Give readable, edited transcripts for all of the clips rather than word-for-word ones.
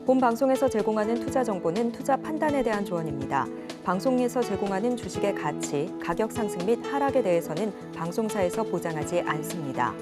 본 방송에서 제공하는 투자 정보는 투자 판단에 대한 조언입니다. 방송에서 제공하는 주식의 가치, 가격 상승 및 하락에 대해서는 방송사에서 보장하지 않습니다.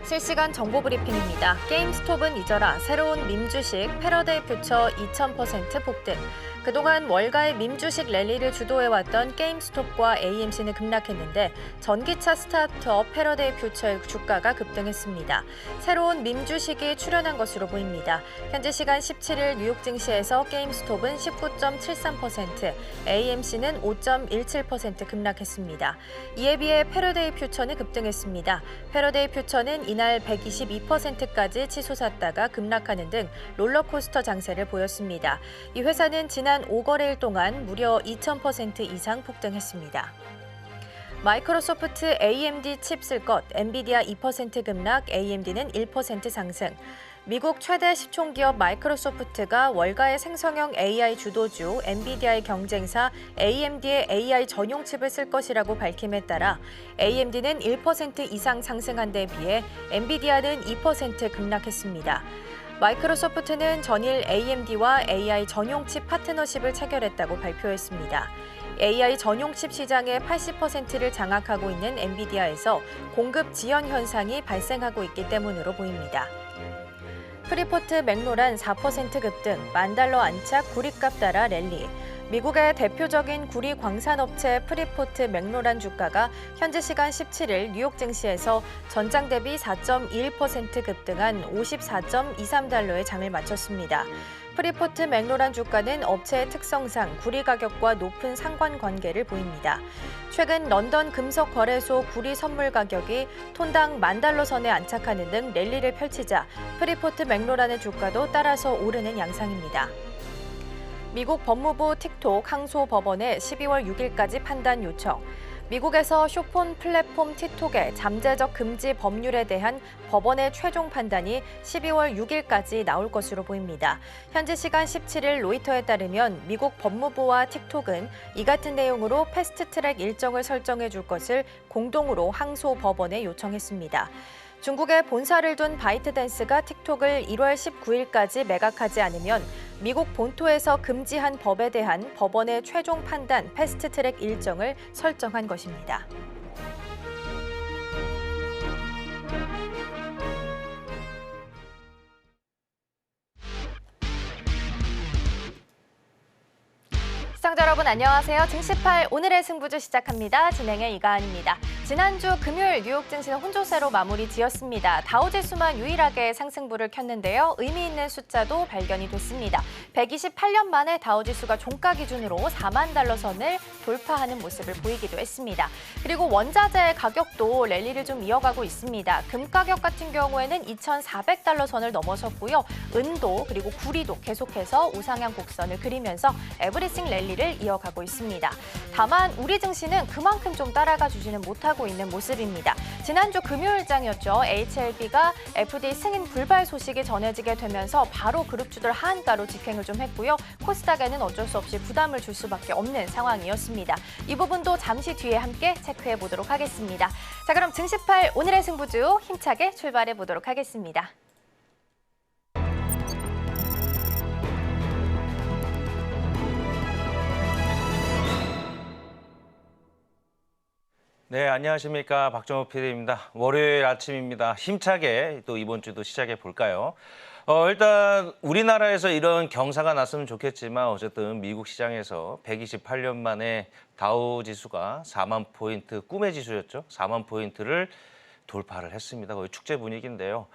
실시간 정보 브리핑입니다. 게임스톱은 잊어라. 새로운 밈주식 패러데이 퓨처 2000% 폭등. 그동안 월가의 밈주식 랠리를 주도해왔던 게임스톱과 AMC는 급락했는데 전기차 스타트업 패러데이 퓨처의 주가가 급등했습니다. 새로운 밈주식이 출현한 것으로 보입니다. 현지 시간 17일 뉴욕 증시에서 게임스톱은 19.73%, AMC는 5.17% 급락했습니다. 이에 비해 패러데이 퓨처는 급등했습니다. 패러데이 퓨처는 이날 122%까지 치솟았다가 급락하는 등 롤러코스터 장세를 보였습니다. 이 회사는 지난 5거래일 동안 무려 2000% 이상 폭등했습니다. 마이크로소프트 AMD 칩 쓸 것, 엔비디아 2% 급락, AMD는 1% 상승. 미국 최대 시총기업 마이크로소프트가 월가의 생성형 AI 주도주 엔비디아의 경쟁사 AMD의 AI 전용 칩을 쓸 것이라고 밝힘에 따라 AMD는 1% 이상 상승한 데 비해 엔비디아는 2% 급락했습니다. 마이크로소프트는 전일 AMD와 AI 전용 칩 파트너십을 체결했다고 발표했습니다. AI 전용 칩 시장의 80%를 장악하고 있는 엔비디아에서 공급 지연 현상이 발생하고 있기 때문으로 보입니다. 프리포트 맥노란 4% 급등, $10,000 안착 구리값 따라 랠리. 미국의 대표적인 구리 광산업체 프리포트 맥노란 주가가 현지 시간 17일 뉴욕 증시에서 전장 대비 4.21% 급등한 $54.23에 장을 마쳤습니다. 프리포트 맥노란 주가는 업체의 특성상 구리 가격과 높은 상관관계를 보입니다. 최근 런던 금속 거래소 구리 선물 가격이 톤당 $10,000 선에 안착하는 등 랠리를 펼치자 프리포트 맥노란의 주가도 따라서 오르는 양상입니다. 미국 법무부 틱톡 항소법원에 12월 6일까지 판단 요청. 미국에서 쇼폰 플랫폼 틱톡의 잠재적 금지 법률에 대한 법원의 최종 판단이 12월 6일까지 나올 것으로 보입니다. 현지 시간 17일 로이터에 따르면 미국 법무부와 틱톡은 이 같은 내용으로 패스트트랙 일정을 설정해 줄 것을 공동으로 항소법원에 요청했습니다. 중국에 본사를 둔 바이트댄스가 틱톡을 1월 19일까지 매각하지 않으면 미국 본토에서 금지한 법에 대한 법원의 최종 판단 패스트트랙 일정을 설정한 것입니다. 시청자 여러분 안녕하세요. 증시8 오늘의 승부주 시작합니다. 진행의 이가은입니다. 지난주 금요일 뉴욕 증시는 혼조세로 마무리 지었습니다. 다우지수만 유일하게 상승부를 켰는데요. 의미 있는 숫자도 발견이 됐습니다. 128년 만에 다우지수가 종가 기준으로 $40,000 선을 돌파하는 모습을 보이기도 했습니다. 그리고 원자재 가격도 랠리를 좀 이어가고 있습니다. 금 가격 같은 경우에는 $2,400 선을 넘어섰고요. 은도 그리고 구리도 계속해서 우상향 곡선을 그리면서 에브리싱 랠리를 이어가고 있습니다. 다만 우리 증시는 그만큼 좀 따라가 주지는 못하고 있는 모습입니다. 지난주 금요일장이었죠. HLB가 FD 승인 불발 소식이 전해지게 되면서 바로 그룹주들 하한가로 직행을 좀 했고요. 코스닥에는 어쩔 수 없이 부담을 줄 수밖에 없는 상황이었습니다. 이 부분도 잠시 뒤에 함께 체크해 보도록 하겠습니다. 자, 그럼 증시8 오늘의 승부주 힘차게 출발해 보도록 하겠습니다. 네, 안녕하십니까. 박정호 PD입니다. 월요일 아침입니다. 힘차게 또 이번 주도 시작해 볼까요? 일단 우리나라에서 이런 경사가 났으면 좋겠지만 어쨌든 미국 시장에서 128년 만에 다우 지수가 4만 포인트, 꿈의 지수였죠. 4만 포인트를 돌파를 했습니다. 거의 축제 분위기인데요.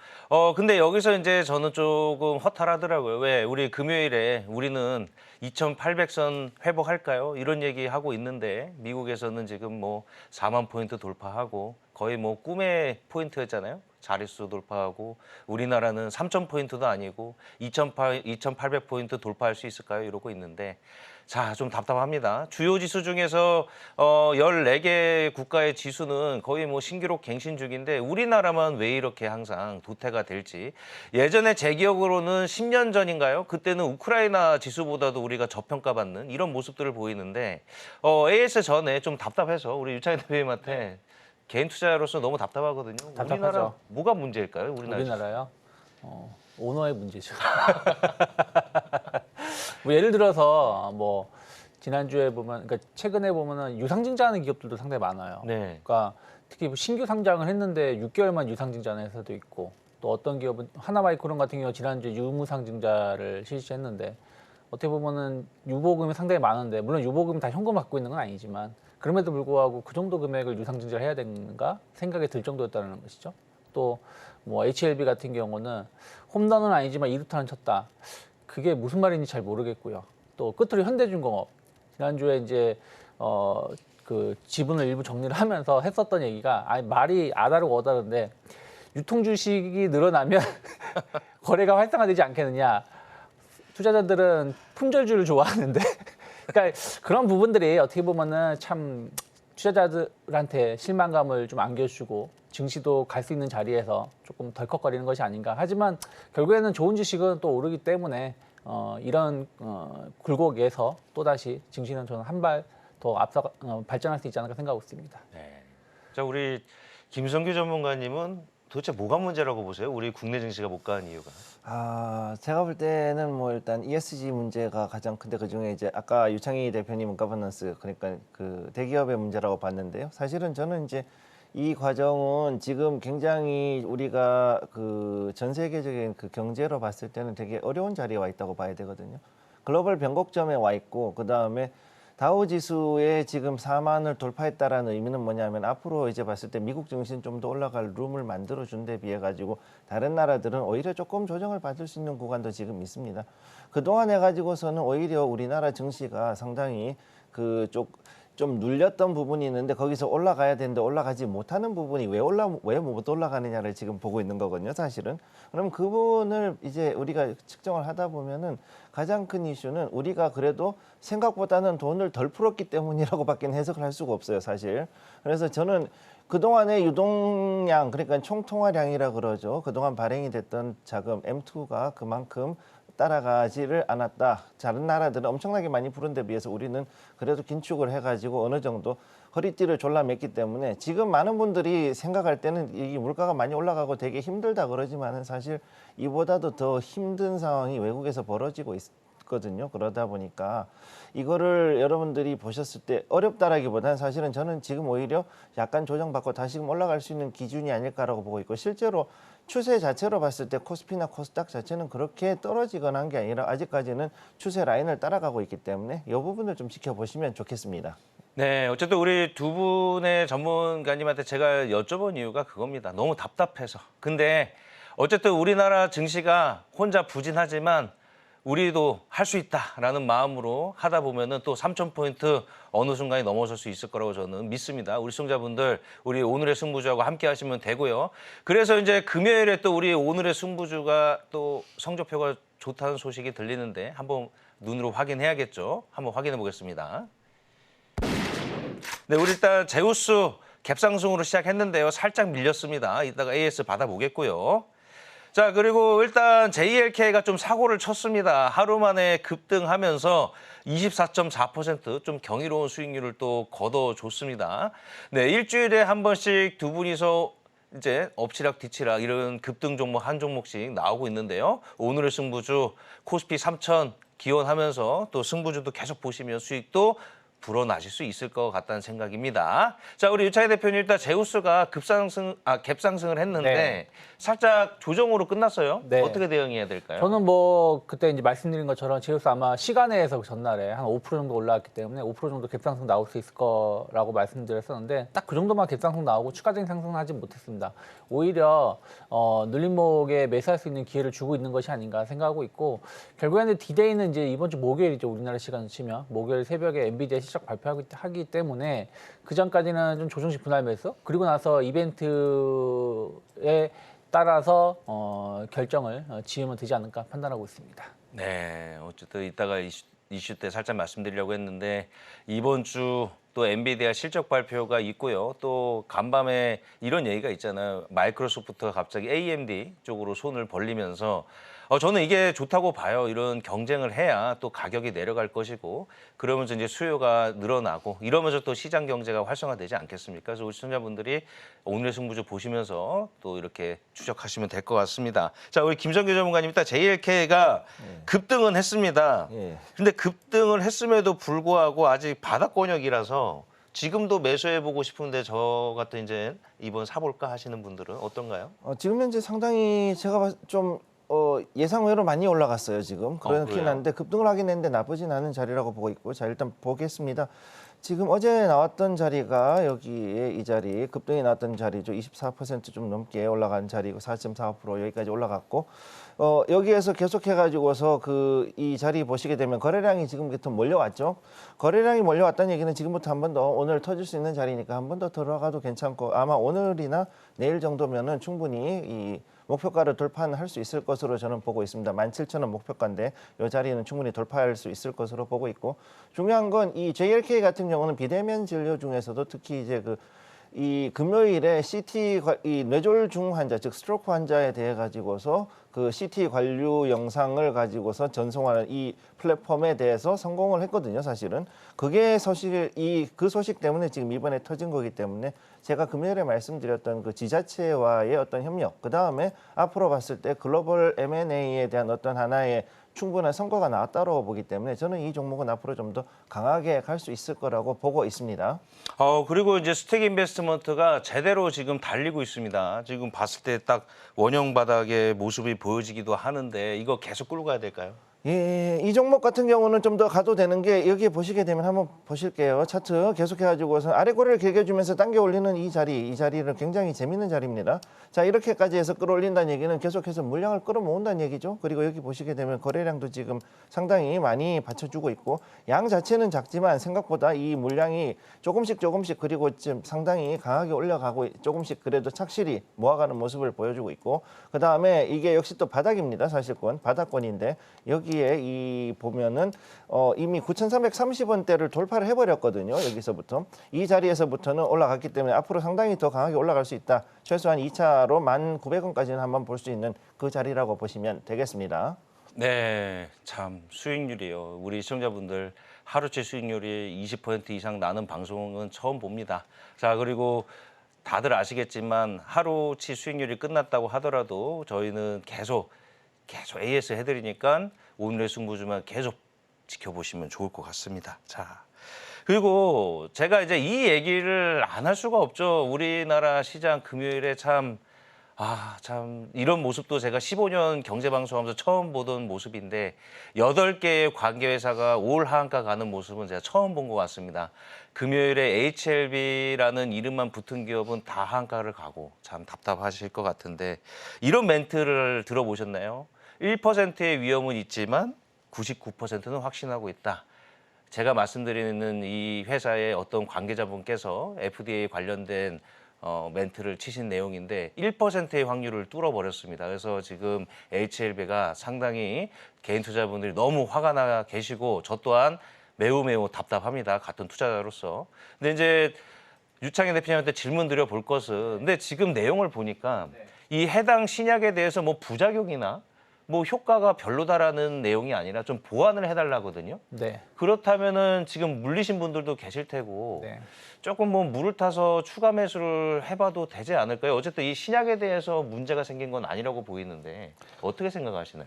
근데 여기서 이제 저는 조금 허탈하더라고요. 왜 우리 금요일에 우리는 2,800선 회복할까요? 이런 얘기 하고 있는데 미국에서는 지금 뭐 4만 포인트 돌파하고 거의 뭐 꿈의 포인트였잖아요. 자릿수 돌파하고 우리나라는 3,000포인트도 아니고 2,800포인트 돌파할 수 있을까요? 이러고 있는데 자, 좀 답답합니다. 주요 지수 중에서 14개 국가의 지수는 거의 뭐 신기록 갱신 중인데 우리나라만 왜 이렇게 항상 도태가 될지. 예전에 제 기억으로는 10년 전인가요? 그때는 우크라이나 지수보다도 우리가 저평가받는 이런 모습들을 보이는데 AS 전에 좀 답답해서 우리 유창희 대표님한테 개인 투자자로서 너무 답답하거든요. 답답하죠. 우리나라 뭐가 문제일까요? 우리나라요? 오너의 문제죠. 뭐 예를 들어서 뭐 지난주에 보면, 그러니까 최근에 보면은 유상증자하는 기업들도 상당히 많아요. 네. 그러니까 특히 뭐 신규 상장을 했는데 6개월만 유상증자하는 회사도 있고, 또 어떤 기업은 하나마이크론 같은 경우 지난주에 유무상증자를 실시했는데, 어떻게 보면은 유보금이 상당히 많은데, 물론 유보금이 다 현금 받고 있는 건 아니지만 그럼에도 불구하고 그 정도 금액을 유상증자를 해야 되는가 생각이 들 정도였다는 것이죠. 또 뭐 HLB 같은 경우는 홈런은 아니지만 2루타는 쳤다. 그게 무슨 말인지 잘 모르겠고요. 또 끝으로 현대중공업 지난주에 이제 그 지분을 일부 정리를 하면서 했었던 얘기가, 아니 말이 아다르고 어다른데 유통 주식이 늘어나면 거래가 활성화되지 않겠느냐. 투자자들은 품절주를 좋아하는데 그러니까 그런 부분들이 어떻게 보면은 참 투자자들한테 실망감을 좀 안겨주고 증시도 갈 수 있는 자리에서 조금 덜컥거리는 것이 아닌가. 하지만 결국에는 좋은 주식은 또 오르기 때문에 이런 굴곡에서 또다시 증시는 저는 한 발 더 앞서 발전할 수 있지 않을까 생각하고 있습니다. 네. 자, 우리 김성규 전문가님은 도대체 뭐가 문제라고 보세요? 우리 국내 증시가 못 가는 이유가? 제가 볼 때는 뭐 일단 ESG 문제가 가장 큰데, 그중에 이제 아까 유창희 대표님은 거버넌스, 그러니까 그 대기업의 문제라고 봤는데요. 사실은 저는 이제 이 과정은 지금 굉장히 우리가 그 전 세계적인 그 경제로 봤을 때는 되게 어려운 자리에 와 있다고 봐야 되거든요. 글로벌 변곡점에 와 있고, 그 다음에 다우 지수에 지금 4만을 돌파했다라는 의미는 뭐냐면, 앞으로 이제 봤을 때 미국 증시는 좀 더 올라갈 룸을 만들어준 데 비해 가지고 다른 나라들은 오히려 조금 조정을 받을 수 있는 구간도 지금 있습니다. 그동안 해가지고서는 오히려 우리나라 증시가 상당히 좀 눌렸던 부분이 있는데, 거기서 올라가야 되는데 올라가지 못하는 부분이 왜 못 올라가느냐를 지금 보고 있는 거거든요, 사실은. 그럼 그 부분을 이제 우리가 측정을 하다 보면은 가장 큰 이슈는 우리가 그래도 생각보다는 돈을 덜 풀었기 때문이라고밖에 해석을 할 수가 없어요, 사실. 그래서 저는 그동안의 유동량, 그러니까 총통화량이라 그러죠. 그동안 발행이 됐던 자금 M2가 그만큼 따라가지를 않았다. 다른 나라들은 엄청나게 많이 부른 데 비해서 우리는 그래도 긴축을 해가지고 어느 정도 허리띠를 졸라맸기 때문에, 지금 많은 분들이 생각할 때는 이 물가가 많이 올라가고 되게 힘들다 그러지만은 사실 이보다도 더 힘든 상황이 외국에서 벌어지고 있거든요. 그러다 보니까 이거를 여러분들이 보셨을 때 어렵다라기보다는 사실은 저는 지금 오히려 약간 조정받고 다시금 올라갈 수 있는 기준이 아닐까라고 보고 있고, 실제로 추세 자체로 봤을 때 코스피나 코스닥 자체는 그렇게 떨어지거나 한 게 아니라 아직까지는 추세 라인을 따라가고 있기 때문에 이 부분을 좀 지켜보시면 좋겠습니다. 네, 어쨌든 우리 두 분의 전문가님한테 제가 여쭤본 이유가 그겁니다. 너무 답답해서. 근데 어쨌든 우리나라 증시가 혼자 부진하지만 우리도 할 수 있다라는 마음으로 하다 보면은 또 3,000포인트 어느 순간에 넘어설 수 있을 거라고 저는 믿습니다. 우리 시청자분들, 우리 오늘의 승부주하고 함께 하시면 되고요. 그래서 이제 금요일에 또 우리 오늘의 승부주가 또 성적표가 좋다는 소식이 들리는데 한번 눈으로 확인해야겠죠. 한번 확인해 보겠습니다. 네, 우리 일단 제우스 갭상승으로 시작했는데요. 살짝 밀렸습니다. 이따가 AS 받아보겠고요. 자, 그리고 일단 JLK가 좀 사고를 쳤습니다. 하루 만에 급등하면서 24.4% 좀 경이로운 수익률을 또 거둬줬습니다. 네, 일주일에 한 번씩 두 분이서 이제 엎치락 뒤치락 이런 급등 종목 한 종목씩 나오고 있는데요. 오늘의 승부주 코스피 3,000 기원하면서 또 승부주도 계속 보시면 수익도 불어나실 수 있을 것 같다는 생각입니다. 자, 우리 유창희 대표님, 일단 제우스가 갭상승을 했는데 네. 살짝 조정으로 끝났어요. 네. 어떻게 대응해야 될까요? 저는 뭐 그때 이제 말씀드린 것처럼 제우스 아마 시간에서 전날에 한 5% 정도 올라왔기 때문에 5% 정도 갭상승 나올 수 있을 거라고 말씀드렸었는데, 딱 그 정도만 갭상승 나오고 추가적인 상승은 하지 못했습니다. 오히려 눌림목에 매수할 수 있는 기회를 주고 있는 것이 아닌가 생각하고 있고, 결국에는 디데이는 이제 이번 주 목요일이죠. 우리나라 시간으로 치면 목요일 새벽에 엔비디아 실적 발표하기 때문에 그 전까지는 좀 조정식 분할 매수, 그리고 나서 이벤트에 따라서 결정을 지으면 되지 않을까 판단하고 있습니다. 네, 어쨌든 이따가 이슈 때 살짝 말씀드리려고 했는데 이번 주 또 엔비디아 실적 발표가 있고요. 또 간밤에 이런 얘기가 있잖아요. 마이크로소프트가 갑자기 AMD 쪽으로 손을 벌리면서 저는 이게 좋다고 봐요. 이런 경쟁을 해야 또 가격이 내려갈 것이고 그러면서 이제 수요가 늘어나고 이러면서 또 시장 경제가 활성화되지 않겠습니까? 그래서 우리 시청자분들이 오늘의 승부주 보시면서 또 이렇게 추적하시면 될 것 같습니다. 자, 우리 김성규 전문가님, 일단 JLK가 급등은 했습니다. 예. 근데 급등을 했음에도 불구하고 아직 바닥권역이라서 지금도 매수해보고 싶은데 저 같은 이제 이번 사볼까 하시는 분들은 어떤가요? 지금 현재 상당히 제가 좀 예상외로 많이 올라갔어요, 지금. 그렇긴 그래요? 한데 급등을 하긴 했는데 나쁘진 않은 자리라고 보고 있고. 자, 일단 보겠습니다. 지금 어제 나왔던 자리가 여기에 이 자리, 급등이 나왔던 자리죠. 24% 넘게 올라간 자리고 4.45% 여기까지 올라갔고 여기에서 계속해가지고서 이 자리 보시게 되면 거래량이 지금부터 몰려왔죠. 거래량이 몰려왔다는 얘기는 지금부터 한 번 더 오늘 터질 수 있는 자리니까 한 번 더 들어가도 괜찮고 아마 오늘이나 내일 정도면은 충분히 이 목표가를 돌파할 수 있을 것으로 저는 보고 있습니다. 17,000원 목표가인데 이 자리는 충분히 돌파할 수 있을 것으로 보고 있고 중요한 건 이 JLK 같은 경우는 비대면 진료 중에서도 특히 이제 이 금요일에 CT 이 뇌졸중 환자 즉 스트로크 환자에 대해 가지고서 그 CT 관류 영상을 가지고서 전송하는 이 플랫폼에 대해서 성공을 했거든요. 사실은 그게 그 소식 때문에 지금 이번에 터진 거기 때문에 제가 금요일에 말씀드렸던 그 지자체와의 어떤 협력, 그 다음에 앞으로 봤을 때 글로벌 M&A에 대한 어떤 하나의 충분한 성과가 나왔다고 보기 때문에 저는 이 종목은 앞으로 좀 더 강하게 갈 수 있을 거라고 보고 있습니다. 그리고 이제 스택 인베스트먼트가 제대로 지금 달리고 있습니다. 지금 봤을 때 딱 원형 바닥의 모습이 보여지기도 하는데 이거 계속 끌고 가야 될까요? 예, 이 종목 같은 경우는 좀 더 가도 되는 게 여기 보시게 되면 한번 보실게요. 차트 계속해가지고서 아래 고리를 길게주면서 당겨 올리는 이 자리는 굉장히 재밌는 자리입니다. 자, 이렇게까지 해서 끌어올린다는 얘기는 계속해서 물량을 끌어모은다는 얘기죠. 그리고 여기 보시게 되면 거래량도 지금 상당히 많이 받쳐주고 있고 양 자체는 작지만 생각보다 이 물량이 조금씩 그리고 지금 상당히 강하게 올라가고 조금씩 그래도 착실히 모아가는 모습을 보여주고 있고 그 다음에 이게 역시 또 바닥입니다. 사실권 바닥권인데 여기에 이 보면은 이미 9,330원대를 돌파를 해버렸거든요. 여기서부터 이 자리에서부터는 올라갔기 때문에 앞으로 상당히 더 강하게 올라갈 수 있다. 최소한 2차로 1,900원까지는 한번 볼 수 있는 그 자리라고 보시면 되겠습니다. 네, 참 수익률이요. 우리 시청자분들 하루치 수익률이 20% 이상 나는 방송은 처음 봅니다. 자, 그리고 다들 아시겠지만 하루치 수익률이 끝났다고 하더라도 저희는 계속 AS 해드리니까 오늘의 승부주만 계속 지켜보시면 좋을 것 같습니다. 자, 그리고 제가 이제 이 얘기를 안 할 수가 없죠. 우리나라 시장 금요일에 참 이런 모습도 제가 15년 경제방송하면서 처음 보던 모습인데 8개의 관계회사가 올 하한가 가는 모습은 제가 처음 본 것 같습니다. 금요일에 HLB라는 이름만 붙은 기업은 다 하한가를 가고 참 답답하실 것 같은데 이런 멘트를 들어보셨나요? 1%의 위험은 있지만 99%는 확신하고 있다. 제가 말씀드리는 이 회사의 어떤 관계자분께서 FDA 관련된 멘트를 치신 내용인데 1%의 확률을 뚫어버렸습니다. 그래서 지금 HLB가 상당히 개인 투자분들이 너무 화가 나 계시고 저 또한 매우 답답합니다. 같은 투자자로서. 근데 이제 유창현 대표님한테 질문 드려볼 것은 근데 지금 내용을 보니까 이 해당 신약에 대해서 뭐 부작용이나 뭐 효과가 별로다라는 내용이 아니라 좀 보완을 해달라거든요. 네. 그렇다면은 지금 물리신 분들도 계실 테고 네. 조금 뭐 물을 타서 추가 매수를 해봐도 되지 않을까요? 어쨌든 이 신약에 대해서 문제가 생긴 건 아니라고 보이는데 어떻게 생각하시나요?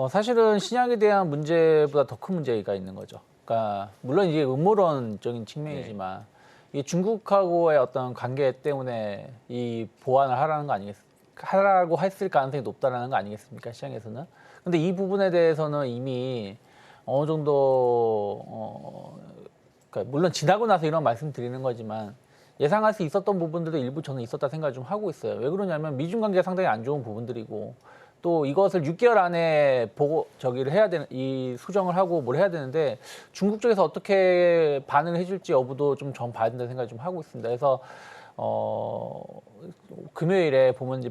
사실은 신약에 대한 문제보다 더 큰 문제가 있는 거죠. 그러니까 물론 이게 음모론적인 측면이지만 이게 중국하고의 어떤 관계 때문에 이 보완을 하라는 거 아니겠습니까? 하라고 했을 가능성이 높다라는 거 아니겠습니까? 시장에서는. 근데 이 부분에 대해서는 이미 어느 정도 그러니까 물론 지나고 나서 이런 말씀 드리는 거지만 예상할 수 있었던 부분들도 일부 저는 있었다 생각을 좀 하고 있어요. 왜 그러냐면 미중 관계가 상당히 안 좋은 부분들이고 또 이것을 6개월 안에 이 수정을 하고 뭘 해야 되는데 중국 쪽에서 어떻게 반응을 해줄지 여부도 좀 전 봐야 된다는 생각을 좀 하고 있습니다. 그래서 금요일에 보면 이제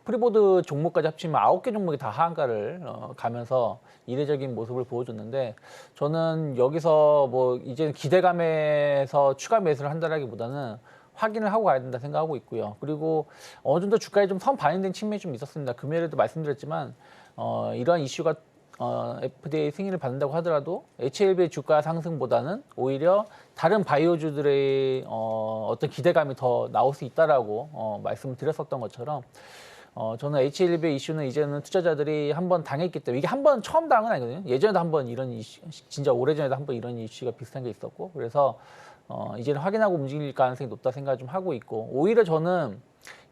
프리보드 종목까지 합치면 9개 종목이 다 하한가를 가면서 이례적인 모습을 보여줬는데 저는 여기서 뭐 이제는 기대감에서 추가 매수를 한다라기보다는 확인을 하고 가야 된다 생각하고 있고요. 그리고 어느 정도 주가에 좀 선반영된 측면이 좀 있었습니다. 금요일에도 말씀드렸지만 이러한 이슈가 FDA 승인을 받는다고 하더라도 HLB의 주가 상승보다는 오히려 다른 바이오주들의 어떤 기대감이 더 나올 수 있다라고 말씀을 드렸었던 것처럼 저는 HLB 이슈는 이제는 투자자들이 한번 당했기 때문에 이게 한 번 처음 당한 건 아니거든요. 예전에도 한번 이런 이슈, 진짜 오래전에도 한번 이런 이슈가 비슷한 게 있었고 그래서 이제는 확인하고 움직일 가능성이 높다 생각을 좀 하고 있고 오히려 저는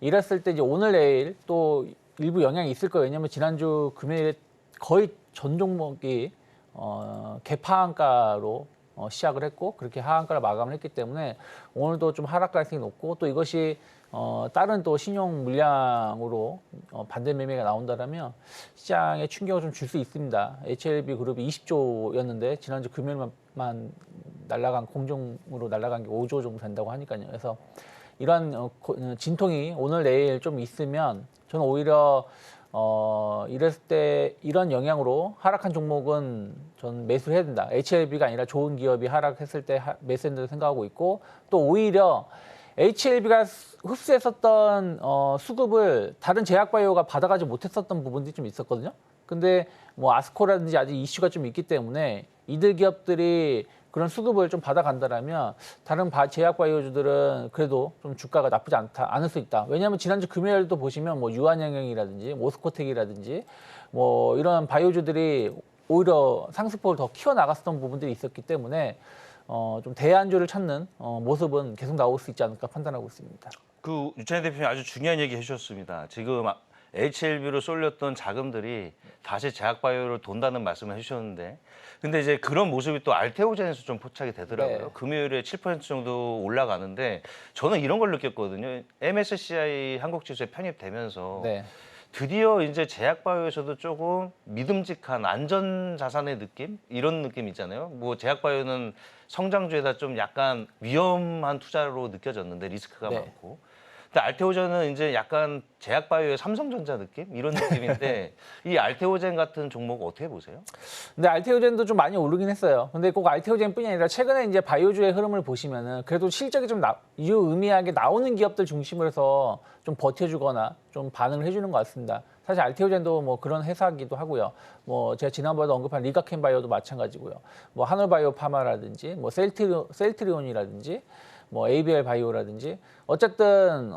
이랬을 때 이제 오늘 내일 또 일부 영향이 있을 거예요. 왜냐하면 지난주 금요일에 거의 전 종목이 개파한가로 시작을 했고 그렇게 하한가를 마감을 했기 때문에 오늘도 좀 하락 가능성이 높고 또 이것이 다른 또 신용 물량으로 반대 매매가 나온다라면 시장에 충격을 좀 줄 수 있습니다. HLB 그룹이 20조였는데 지난주 금요일만 날라간 공정으로 날라간 게 5조 정도 된다고 하니까요. 그래서 이러한 진통이 오늘 내일 좀 있으면 저는 오히려 이랬을 때 이런 영향으로 하락한 종목은 전 매수를 해야 된다. HLB가 아니라 좋은 기업이 하락했을 때 매수해야 된다고 생각하고 있고 또 오히려 HLB가 흡수했었던 수급을 다른 제약바이오가 받아가지 못했었던 부분들이 좀 있었거든요. 근데 뭐 아스코라든지 아직 이슈가 좀 있기 때문에 이들 기업들이 그런 수급을 좀 받아간다라면 다른 제약바이오주들은 그래도 좀 주가가 나쁘지 않을 수 있다. 왜냐하면 지난주 금요일도 보시면 뭐 유한양행이라든지 모스코텍이라든지 뭐 이런 바이오주들이 오히려 상승폭을 더 키워나갔었던 부분들이 있었기 때문에 좀 대안주를 찾는 모습은 계속 나올 수 있지 않을까 판단하고 있습니다. 그 유찬희 대표님 아주 중요한 얘기 해주셨습니다. 지금 HLB로 쏠렸던 자금들이 다시 제약바이오로 돈다는 말씀을 해주셨는데 근데 이제 그런 모습이 또 알테오젠에서 좀 포착이 되더라고요. 네. 금요일에 7% 정도 올라가는데 저는 이런 걸 느꼈거든요. MSCI 한국지수에 편입되면서 네. 드디어 이제 제약바이오에서도 조금 믿음직한 안전자산의 느낌? 이런 느낌 있잖아요. 뭐 제약바이오는 성장주에다 좀 약간 위험한 투자로 느껴졌는데 리스크가 네. 많고. 근데 알테오젠은 이제 약간 제약바이오의 삼성전자 느낌? 이런 느낌인데 이 알테오젠 같은 종목 어떻게 보세요? 근데 알테오젠도 좀 많이 오르긴 했어요. 근데 꼭 알테오젠뿐이 아니라 최근에 이제 바이오주의 흐름을 보시면은 그래도 실적이 좀 유의미하게 나오는 기업들 중심으로 해서 좀 버텨주거나 좀 반응을 해주는 것 같습니다. 사실 알테오젠도 뭐 그런 회사기도 하고요. 뭐 제가 지난번에도 언급한 리가켄바이오도 마찬가지고요. 뭐 하늘바이오파마라든지 뭐 셀트리온이라든지 뭐 ABL 바이오라든지 어쨌든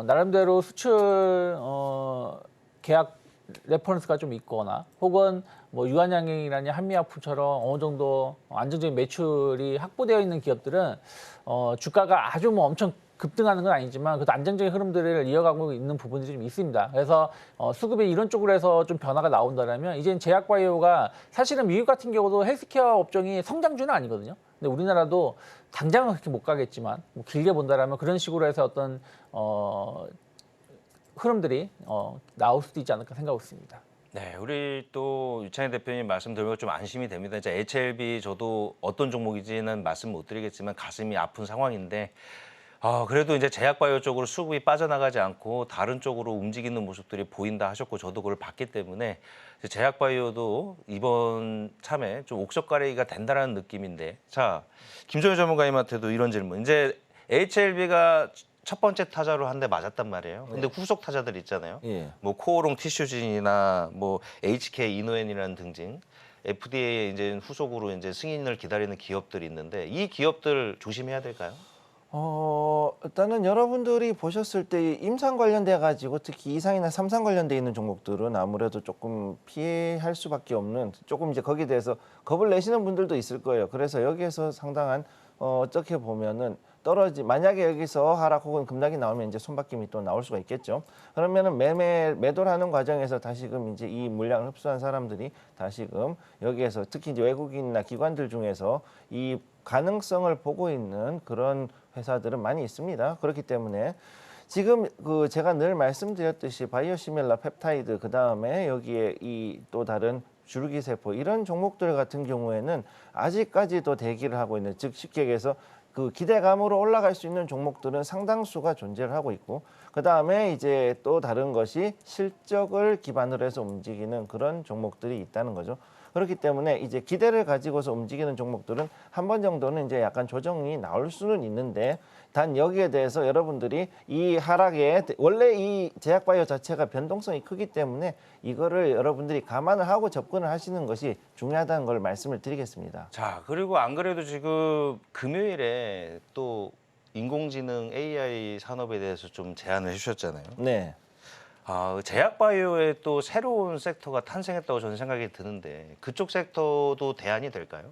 나름대로 수출 계약 레퍼런스가 좀 있거나 혹은 뭐 유한양행이라니 한미약품처럼 어느 정도 안정적인 매출이 확보되어 있는 기업들은 주가가 아주 뭐 엄청 급등하는 건 아니지만 그래도 안정적인 흐름들을 이어가고 있는 부분들이 좀 있습니다. 그래서 수급이 이런 쪽으로 해서 좀 변화가 나온다면 이제는 제약바이오가 사실은 미국 같은 경우도 헬스케어 업종이 성장주는 아니거든요. 근데 우리나라도 당장은 그렇게 못 가겠지만 뭐 길게 본다라면 그런 식으로 해서 어떤 흐름들이 나올 수도 있지 않을까 생각하고 있습니다. 네, 우리 또 유찬희 대표님 말씀 들으면 좀 안심이 됩니다. 이제 HLB 저도 어떤 종목인지는 말씀 못 드리겠지만 가슴이 아픈 상황인데 그래도 이제 제약바이오 쪽으로 수급이 빠져나가지 않고 다른 쪽으로 움직이는 모습들이 보인다 하셨고 저도 그걸 봤기 때문에 제약바이오도 이번 참에 좀 옥석가리기가 된다는 느낌인데 자, 김종현 전문가님한테도 이런 질문. 이제 HLB가 첫 번째 타자로 한 대 맞았단 말이에요. 근데 후속 타자들 있잖아요. 예. 뭐 코오롱 티슈진이나 뭐 HK 이노엔이라는 등등 FDA에 이제 후속으로 이제 승인을 기다리는 기업들이 있는데 이 기업들 조심해야 될까요? 일단은 여러분들이 보셨을 때 임상 관련돼 가지고 특히 2상이나 3상 관련돼 있는 종목들은 아무래도 조금 피할 수밖에 없는 조금 이제 거기에 대해서 겁을 내시는 분들도 있을 거예요. 그래서 여기에서 상당한 어떻게 보면은 만약에 여기서 하락 혹은 급락이 나오면 이제 손바뀜이 또 나올 수가 있겠죠. 그러면은 매도를 하는 과정에서 다시금 이제 이 물량을 흡수한 사람들이 다시금 여기에서 특히 이제 외국인이나 기관들 중에서 이 가능성을 보고 있는 그런 회사들은 많이 있습니다. 그렇기 때문에 지금 제가 늘 말씀드렸듯이 바이오시밀라 펩타이드 그다음에 여기에 이 또 다른 줄기세포 이런 종목들 같은 경우에는 아직까지도 대기를 하고 있는 즉 쉽게 얘기해서 그 기대감으로 올라갈 수 있는 종목들은 상당수가 존재를 하고 있고 그다음에 이제 또 다른 것이 실적을 기반으로 해서 움직이는 그런 종목들이 있다는 거죠. 그렇기 때문에 이제 기대를 가지고서 움직이는 종목들은 한 번 정도는 이제 약간 조정이 나올 수는 있는데 단 여기에 대해서 여러분들이 이 하락에 원래 이 제약바이오 자체가 변동성이 크기 때문에 이거를 여러분들이 감안을 하고 접근을 하시는 것이 중요하다는 걸 말씀을 드리겠습니다. 자, 그리고 안 그래도 지금 금요일에 또 인공지능 AI 산업에 대해서 좀 제안을 해주셨잖아요. 네. 제약바이오에 또 새로운 섹터가 탄생했다고 저는 생각이 드는데 그쪽 섹터도 대안이 될까요?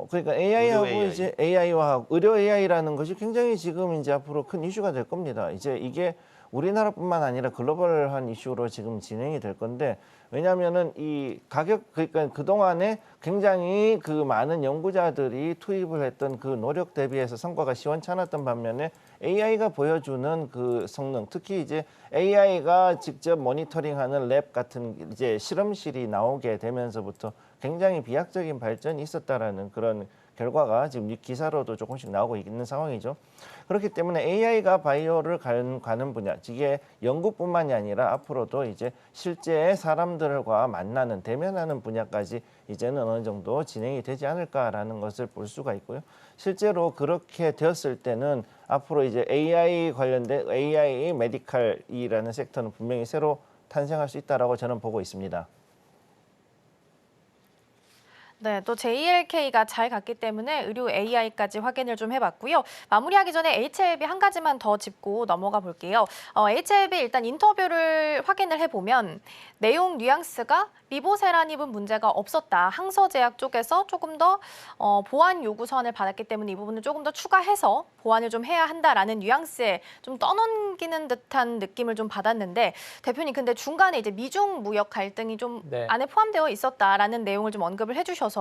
그러니까 AI하고 의료 AI. 이제 AI와 의료 AI라는 것이 굉장히 지금 이제 앞으로 큰 이슈가 될 겁니다. 이제 이게 우리나라뿐만 아니라 글로벌한 이슈로 지금 진행이 될 건데 왜냐하면은 이 가격 그러니까 그 동안에 굉장히 그 많은 연구자들이 투입을 했던 그 노력 대비해서 성과가 시원찮았던 반면에 AI가 보여주는 그 성능, 특히 이제 AI가 직접 모니터링하는 랩 같은 이제 실험실이 나오게 되면서부터 굉장히 비약적인 발전이 있었다라는 그런 결과가 지금 이 기사로도 조금씩 나오고 있는 상황이죠. 그렇기 때문에 AI가 바이오를 가는 분야, 이게 연구뿐만이 아니라 앞으로도 이제 실제 사람들과 만나는 대면하는 분야까지 이제는 어느 정도 진행이 되지 않을까라는 것을 볼 수가 있고요. 실제로 그렇게 되었을 때는 앞으로 이제 AI 관련된 AI 메디칼이라는 섹터는 분명히 새로 탄생할 수 있다라고 저는 보고 있습니다. 네, 또 JLK가 잘 갔기 때문에 의료 AI까지 확인을 좀 해봤고요. 마무리하기 전에 HLB 한 가지만 더 짚고 넘어가 볼게요. HLB 일단 인터뷰를 확인을 해보면 내용 뉘앙스가 리보세라닙은 문제가 없었다. 항서제약 쪽에서 조금 더 보완 요구서안을 받았기 때문에 이 부분을 조금 더 추가해서 보완을 좀 해야 한다라는 뉘앙스에 좀 떠넘기는 듯한 느낌을 좀 받았는데 대표님 근데 중간에 이제 미중 무역 갈등이 좀 네. 안에 포함되어 있었다라는 내용을 좀 언급을 해주셔서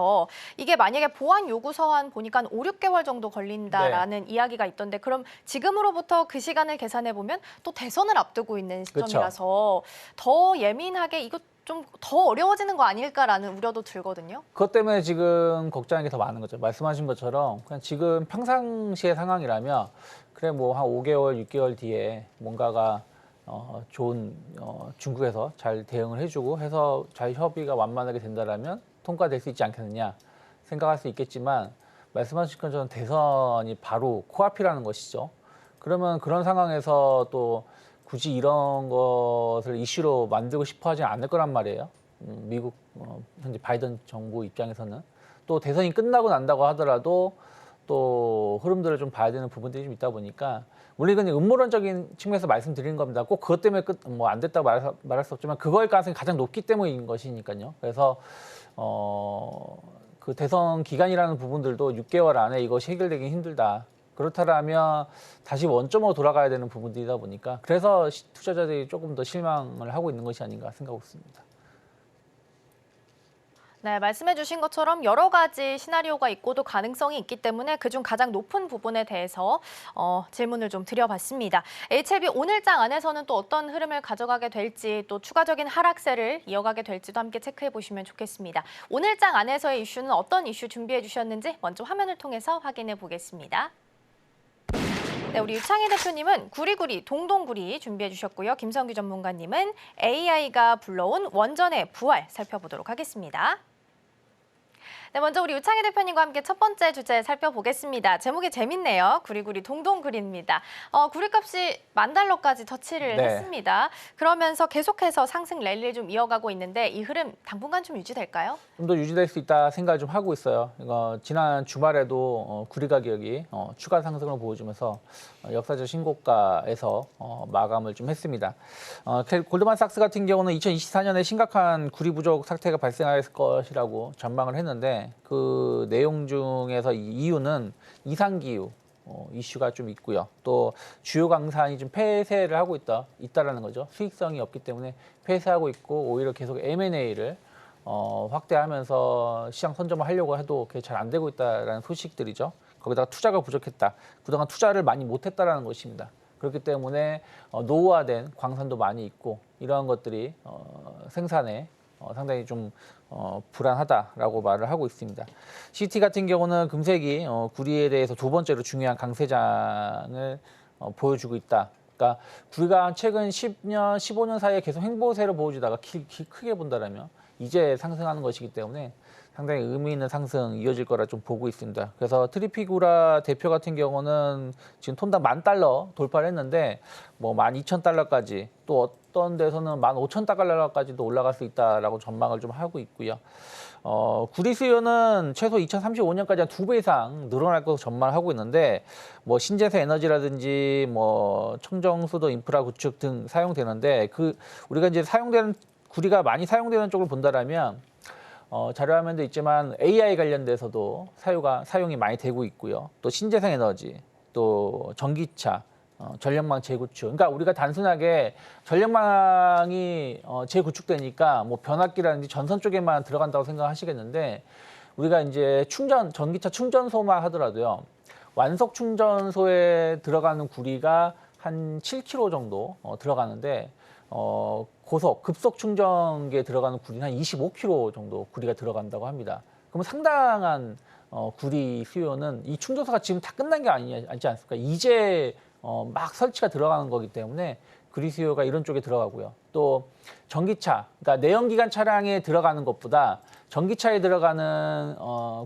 이게 만약에 보완 요구서안 보니까 한 5, 6개월 정도 걸린다라는 이야기가 있던데 그럼 지금으로부터 그 시간을 계산해 보면 또 대선을 앞두고 있는 시점이라서 더 예민하게 이거 좀 더 어려워지는 거 아닐까라는 우려도 들거든요. 그것 때문에 지금 걱정이 더 많은 거죠. 말씀하신 것처럼 그냥 지금 평상시의 상황이라면 그래 뭐 한 5개월, 6개월 뒤에 뭔가가 좋은 중국에서 잘 대응을 해주고 해서 잘 협의가 완만하게 된다라면 통과될 수 있지 않겠느냐 생각할 수 있겠지만 말씀하신 것처럼 대선이 바로 코앞이라는 것이죠. 그러면 그런 상황에서 또 굳이 이런 것을 이슈로 만들고 싶어 하지 않을 거란 말이에요. 미국 현재 바이든 정부 입장에서는 또 대선이 끝나고 난다고 하더라도 또 흐름들을 좀 봐야 되는 부분들이 좀 있다 보니까 물론 이건 음모론적인 측면에서 말씀드리는 겁니다. 꼭 그것 때문에 뭐 안 됐다고 말할 수 없지만 그거일 가능성이 가장 높기 때문인 것이니까요. 그래서 그 대선 기간이라는 부분들도 6개월 안에 이것이 해결되기 힘들다. 그렇다면 다시 원점으로 돌아가야 되는 부분들이다 보니까 그래서 투자자들이 조금 더 실망을 하고 있는 것이 아닌가 생각하고 있습니다. 네, 말씀해 주신 것처럼 여러 가지 시나리오가 있고도 가능성이 있기 때문에 그중 가장 높은 부분에 대해서 질문을 좀 드려봤습니다. HLB 오늘장 안에서는 또 어떤 흐름을 가져가게 될지 또 추가적인 하락세를 이어가게 될지도 함께 체크해 보시면 좋겠습니다. 오늘장 안에서의 이슈는 어떤 이슈 준비해 주셨는지 먼저 화면을 통해서 확인해 보겠습니다. 네, 우리 유창희 대표님은 구리구리, 동동구리 준비해 주셨고요. 김성규 전문가님은 AI가 불러온 원전의 부활 살펴보도록 하겠습니다. 네, 먼저 우리 유창희 대표님과 함께 첫 번째 주제 살펴보겠습니다. 제목이 재밌네요. 구리구리 동동구리입니다. 구리값이 $10,000까지 터치를 네. 했습니다. 그러면서 계속해서 상승 랠리를 좀 이어가고 있는데 이 흐름 당분간 좀 유지될까요? 좀 더 유지될 수 있다 생각을 좀 하고 있어요. 이거 지난 주말에도 구리 가격이 추가 상승을 보여주면서 역사적 신고가에서 마감을 좀 했습니다. 골드만삭스 같은 경우는 2024년에 심각한 구리 부족 사태가 발생할 것이라고 전망을 했는데 그 내용 중에서 이유는 이상기후 이슈가 좀 있고요. 또 주요 강산이 좀 폐쇄를 하고 있다라는 거죠. 수익성이 없기 때문에 폐쇄하고 있고 오히려 계속 M&A를 확대하면서 시장 선점을 하려고 해도 그게 잘 안 되고 있다라는 소식들이죠. 거기다가 투자가 부족했다. 그동안 투자를 많이 못했다라는 것입니다. 그렇기 때문에 노후화된 광산도 많이 있고 이러한 것들이 생산에 상당히 좀 불안하다라고 말을 하고 있습니다. CT 같은 경우는 금색이 구리에 대해서 두 번째로 중요한 강세장을 보여주고 있다. 그러니까 구리가 최근 10년, 15년 사이에 계속 횡보세를 보여주다가 크게 본다라면 이제 상승하는 것이기 때문에 상당히 의미 있는 상승 이어질 거라 좀 보고 있습니다. 그래서 트리피구라 대표 같은 경우는 지금 톤당 $10,000 돌파를 했는데 뭐 $12,000까지 또 어떤 데서는 $15,000까지도 올라갈 수 있다라고 전망을 좀 하고 있고요. 구리 수요는 최소 2035년까지 한 2배 이상 늘어날 것으로 전망을 하고 있는데 뭐 신재생 에너지라든지 뭐 청정수도 인프라 구축 등 사용되는데 우리가 이제 구리가 많이 사용되는 쪽을 본다라면 자료화면도 있지만 AI 관련돼서도 사용이 많이 되고 있고요. 또 신재생 에너지, 또 전기차, 전력망 재구축. 그러니까 우리가 단순하게 전력망이 재구축되니까 뭐 변압기라든지 전선 쪽에만 들어간다고 생각하시겠는데 우리가 이제 전기차 충전소만 하더라도요. 완속 충전소에 들어가는 구리가 한 7km 정도 들어가는데 급속 충전기에 들어가는 구리는 한 25km 정도 구리가 들어간다고 합니다. 그러면 상당한 구리 수요는 이 충전소가 지금 다 끝난 게 아니지 않습니까? 이제 막 설치가 들어가는 거기 때문에 구리 수요가 이런 쪽에 들어가고요. 또 전기차, 그러니까 내연기관 차량에 들어가는 것보다 전기차에 들어가는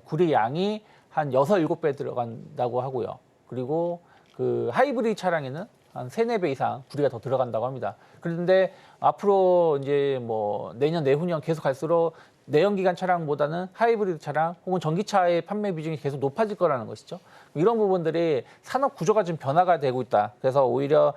구리 양이 한 6, 7배 들어간다고 하고요. 그리고 그 하이브리드 차량에는 한 3, 4배 이상 구리가 더 들어간다고 합니다. 그런데 앞으로 이제 뭐 내년, 내후년 계속 갈수록 내연기관 차량보다는 하이브리드 차량 혹은 전기차의 판매 비중이 계속 높아질 거라는 것이죠. 이런 부분들이 산업 구조가 좀 변화가 되고 있다. 그래서 오히려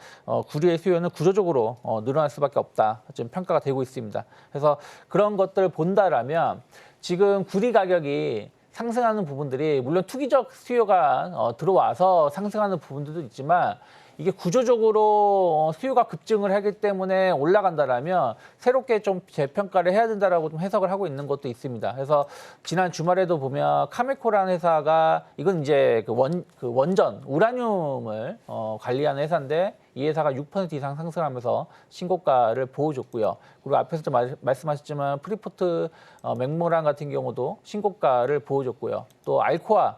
구리의 수요는 구조적으로 늘어날 수밖에 없다. 지금 평가가 되고 있습니다. 그래서 그런 것들을 본다라면 지금 구리 가격이 상승하는 부분들이 물론 투기적 수요가 들어와서 상승하는 부분들도 있지만 이게 구조적으로 수요가 급증을 하기 때문에 올라간다라면 새롭게 좀 재평가를 해야 된다라고 좀 해석을 하고 있는 것도 있습니다. 그래서 지난 주말에도 보면 카메코라는 회사가 이건 이제 그 원전 우라늄을 관리하는 회사인데 이 회사가 6% 이상 상승하면서 신고가를 보여줬고요. 그리고 앞에서도 말씀하셨지만 프리포트 맥모란 같은 경우도 신고가를 보여줬고요. 또 알코아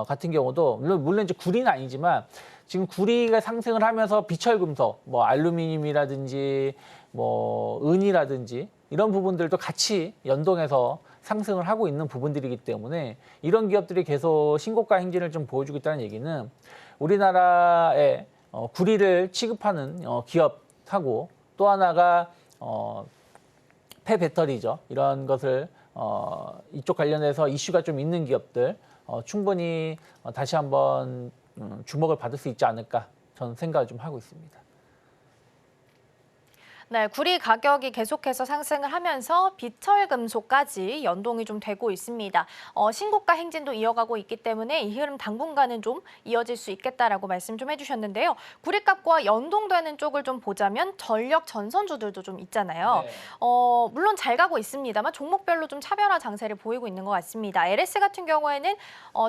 같은 경우도 물론 이제 구리는 아니지만 지금 구리가 상승을 하면서 비철금속, 뭐 알루미늄이라든지 뭐 은이라든지 이런 부분들도 같이 연동해서 상승을 하고 있는 부분들이기 때문에 이런 기업들이 계속 신고가 행진을 좀 보여주고 있다는 얘기는 우리나라에 구리를 취급하는 기업하고 또 하나가 폐배터리죠. 이런 것을 이쪽 관련해서 이슈가 좀 있는 기업들 충분히 다시 한번 주목을 받을 수 있지 않을까 저는 생각을 좀 하고 있습니다. 네, 구리 가격이 계속해서 상승을 하면서 비철금속까지 연동이 좀 되고 있습니다. 신고가 행진도 이어가고 있기 때문에 이 흐름 당분간은 좀 이어질 수 있겠다라고 말씀 좀 해주셨는데요. 구리값과 연동되는 쪽을 좀 보자면 전력 전선주들도 좀 있잖아요. 네. 물론 잘 가고 있습니다만 종목별로 좀 차별화 장세를 보이고 있는 것 같습니다. LS 같은 경우에는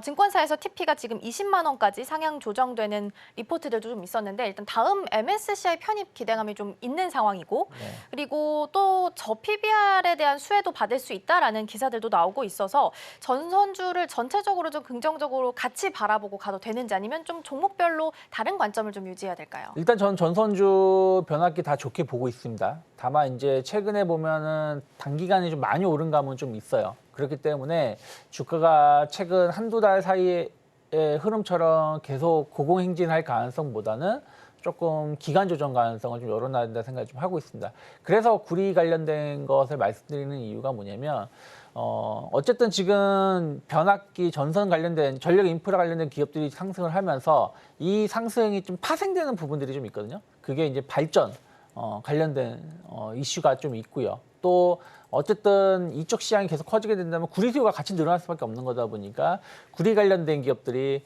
증권사에서 TP가 지금 20만 원까지 상향 조정되는 리포트들도 좀 있었는데 일단 다음 MSCI 편입 기대감이 좀 있는 상황이고 네. 그리고 또 저 PBR에 대한 수혜도 받을 수 있다라는 기사들도 나오고 있어서 전선주를 전체적으로 좀 긍정적으로 같이 바라보고 가도 되는지 아니면 좀 종목별로 다른 관점을 좀 유지해야 될까요? 일단 전 전선주 변압기 다 좋게 보고 있습니다. 다만 이제 최근에 보면은 단기간에 좀 많이 오른 감은 좀 있어요. 그렇기 때문에 주가가 최근 한두 달 사이의 흐름처럼 계속 고공행진할 가능성보다는 조금 기간 조정 가능성을 좀 열어놔야 된다 생각을 좀 하고 있습니다. 그래서 구리 관련된 것을 말씀드리는 이유가 뭐냐면 어쨌든 지금 변압기 전선 관련된 전력 인프라 관련된 기업들이 상승을 하면서 이 상승이 좀 파생되는 부분들이 좀 있거든요. 그게 이제 발전 관련된 이슈가 좀 있고요. 또 어쨌든 이쪽 시장이 계속 커지게 된다면 구리 수요가 같이 늘어날 수밖에 없는 거다 보니까 구리 관련된 기업들이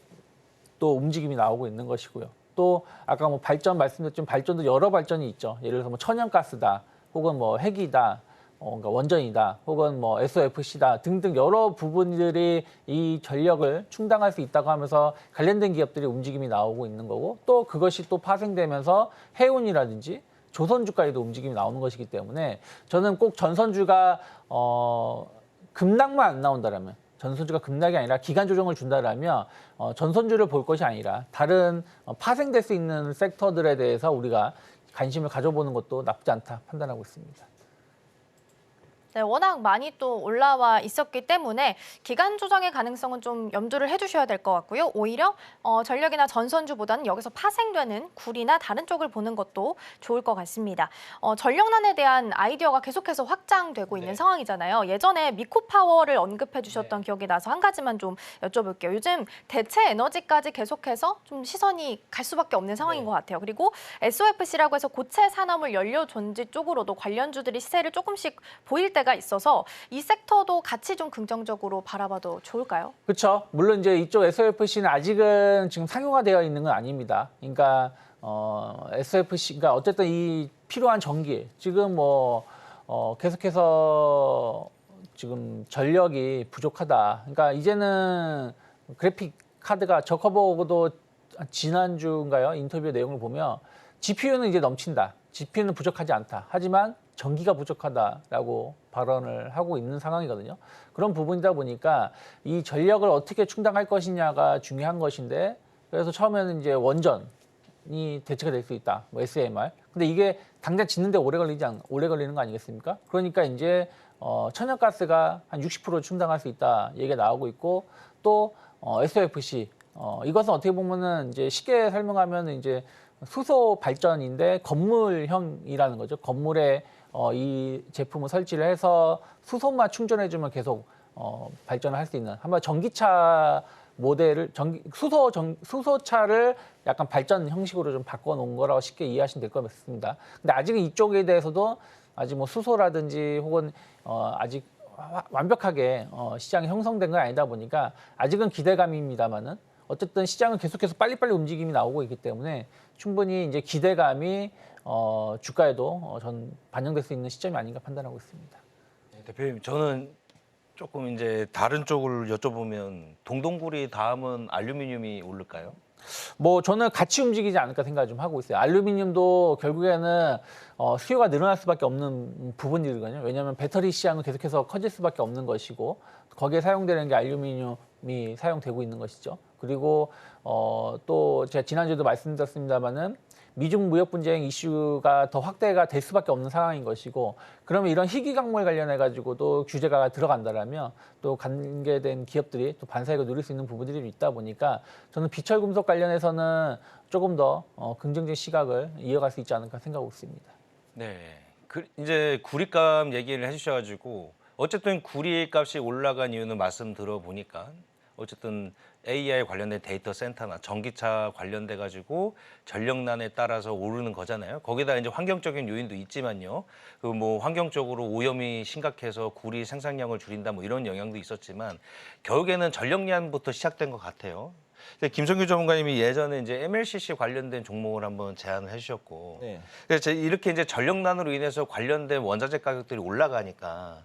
또 움직임이 나오고 있는 것이고요. 또 아까 뭐 발전 말씀드렸지만 발전도 여러 발전이 있죠. 예를 들어서 뭐 천연가스다, 혹은 뭐 핵이다, 그러니까 원전이다, 혹은 뭐 SOFC다 등등 여러 부분들이 이 전력을 충당할 수 있다고 하면서 관련된 기업들이 움직임이 나오고 있는 거고 또 그것이 또 파생되면서 해운이라든지 조선주까지도 움직임이 나오는 것이기 때문에 저는 꼭 전선주가 급락만 안 나온다라면 전선주가 급락이 아니라 기간 조정을 준다라면 전선주를 볼 것이 아니라 다른 파생될 수 있는 섹터들에 대해서 우리가 관심을 가져보는 것도 나쁘지 않다 판단하고 있습니다. 네, 워낙 많이 또 올라와 있었기 때문에 기간 조정의 가능성은 좀 염두를 해주셔야 될 것 같고요. 오히려 전력이나 전선주보다는 여기서 파생되는 구리나 다른 쪽을 보는 것도 좋을 것 같습니다. 전력난에 대한 아이디어가 계속해서 확장되고 있는 상황이잖아요. 예전에 미코파워를 언급해 주셨던 기억이 나서 한 가지만 좀 여쭤볼게요. 요즘 대체 에너지까지 계속해서 좀 시선이 갈 수밖에 없는 상황인 것 같아요. 그리고 SOFC라고 해서 고체 산화물 연료 존지 쪽으로도 관련주들이 시세를 조금씩 보일 때가 있어서 이 섹터도 같이 좀 긍정적으로 바라봐도 좋을까요? 그렇죠. 물론 이제 이쪽 SOFC는 아직은 지금 상용화되어 있는 건 아닙니다. 그러니까 SOFC가 어쨌든 이 필요한 전기 지금 뭐 계속해서 지금 전력이 부족하다. 그러니까 이제는 그래픽 카드가 저커버그도 지난주인가요? 인터뷰 내용을 보면 GPU는 이제 넘친다. GPU는 부족하지 않다. 하지만 전기가 부족하다라고 발언을 하고 있는 상황이거든요. 그런 부분이다 보니까 이 전력을 어떻게 충당할 것이냐가 중요한 것인데 그래서 처음에는 이제 원전이 대체가 될 수 있다. 뭐 SMR. 근데 이게 당장 짓는데 오래 걸리는 거 아니겠습니까? 그러니까 이제 천연가스가 한 60% 충당할 수 있다 얘기가 나오고 있고 또 SOFC 이것은 어떻게 보면은 이제 쉽게 설명하면 이제 수소 발전인데 건물형이라는 거죠. 건물에 이 제품을 설치를 해서 수소만 충전해주면 계속 발전을 할 수 있는 한번 전기차 모델을 수소차를 약간 발전 형식으로 좀 바꿔놓은 거라고 쉽게 이해하시면 될 것 같습니다. 근데 아직은 이쪽에 대해서도 아직 뭐 수소라든지 혹은 아직 완벽하게 시장이 형성된 건 아니다 보니까 아직은 기대감입니다만은 어쨌든 시장은 계속해서 빨리빨리 움직임이 나오고 있기 때문에 충분히 이제 기대감이 주가에도 전 반영될 수 있는 시점이 아닌가 판단하고 있습니다. 네, 대표님, 저는 조금 이제 다른 쪽을 여쭤보면 동동구리 다음은 알루미늄이 오를까요? 뭐 저는 같이 움직이지 않을까 생각을 좀 하고 있어요. 알루미늄도 결국에는 수요가 늘어날 수밖에 없는 부분이거든요. 왜냐하면 배터리 시장은 계속해서 커질 수밖에 없는 것이고 거기에 사용되는 게 알루미늄이 사용되고 있는 것이죠. 그리고 또 제가 지난주에도 말씀드렸습니다마는 미중 무역 분쟁 이슈가 더 확대가 될 수밖에 없는 상황인 것이고 그러면 이런 희귀광물 관련해 가지고도 규제가 들어간다라면 또 관계된 기업들이 또 반사익을 누릴 수 있는 부분들이 있다 보니까 저는 비철금속 관련해서는 조금 더 긍정적인 시각을 이어갈 수 있지 않을까 생각하고 있습니다. 네. 이제 구리값 얘기를 해주셔가지고 어쨌든 구리값이 올라간 이유는 말씀 들어보니까 어쨌든 AI 관련된 데이터 센터나 전기차 관련돼 가지고 전력난에 따라서 오르는 거잖아요. 거기다 이제 환경적인 요인도 있지만요. 그 뭐 환경적으로 오염이 심각해서 구리 생산량을 줄인다 뭐 이런 영향도 있었지만 결국에는 전력난부터 시작된 것 같아요. 김성규 전문가님이 예전에 이제 MLCC 관련된 종목을 한번 제안을 해주셨고, 네. 그래서 이렇게 이제 전력난으로 인해서 관련된 원자재 가격들이 올라가니까.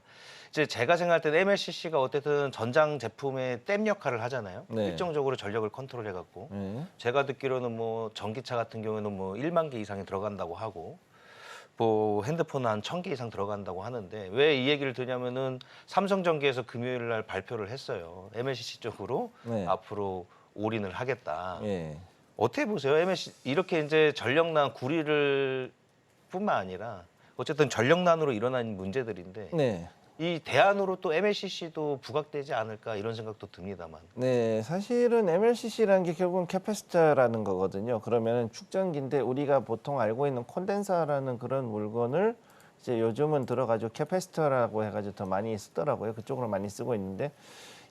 이제 제가 생각할 때는 MLCC가 어쨌든 전장 제품의 댐 역할을 하잖아요. 네. 일정적으로 전력을 컨트롤해갖고 제가 듣기로는 뭐 전기차 같은 경우에는 뭐 1만 개 이상이 들어간다고 하고 뭐 핸드폰은 한 1000개 이상 들어간다고 하는데 왜 이 얘기를 드냐면은 삼성전기에서 금요일 날 발표를 했어요. MLCC 쪽으로 네. 앞으로 올인을 하겠다. 예. 어떻게 보세요? MLCC 이렇게 이제 전력난 구리를 뿐만 아니라 어쨌든 전력난으로 일어난 문제들인데. 네. 이 대안으로 또 MLCC도 부각되지 않을까 이런 생각도 듭니다만. 네, 사실은 MLCC라는 게 결국은 캐패시터라는 거거든요. 그러면 축전기인데 우리가 보통 알고 있는 콘덴서라는 그런 물건을 이제 요즘은 들어가지고 캐패시터라고 해가지고 더 많이 쓰더라고요. 그쪽으로 많이 쓰고 있는데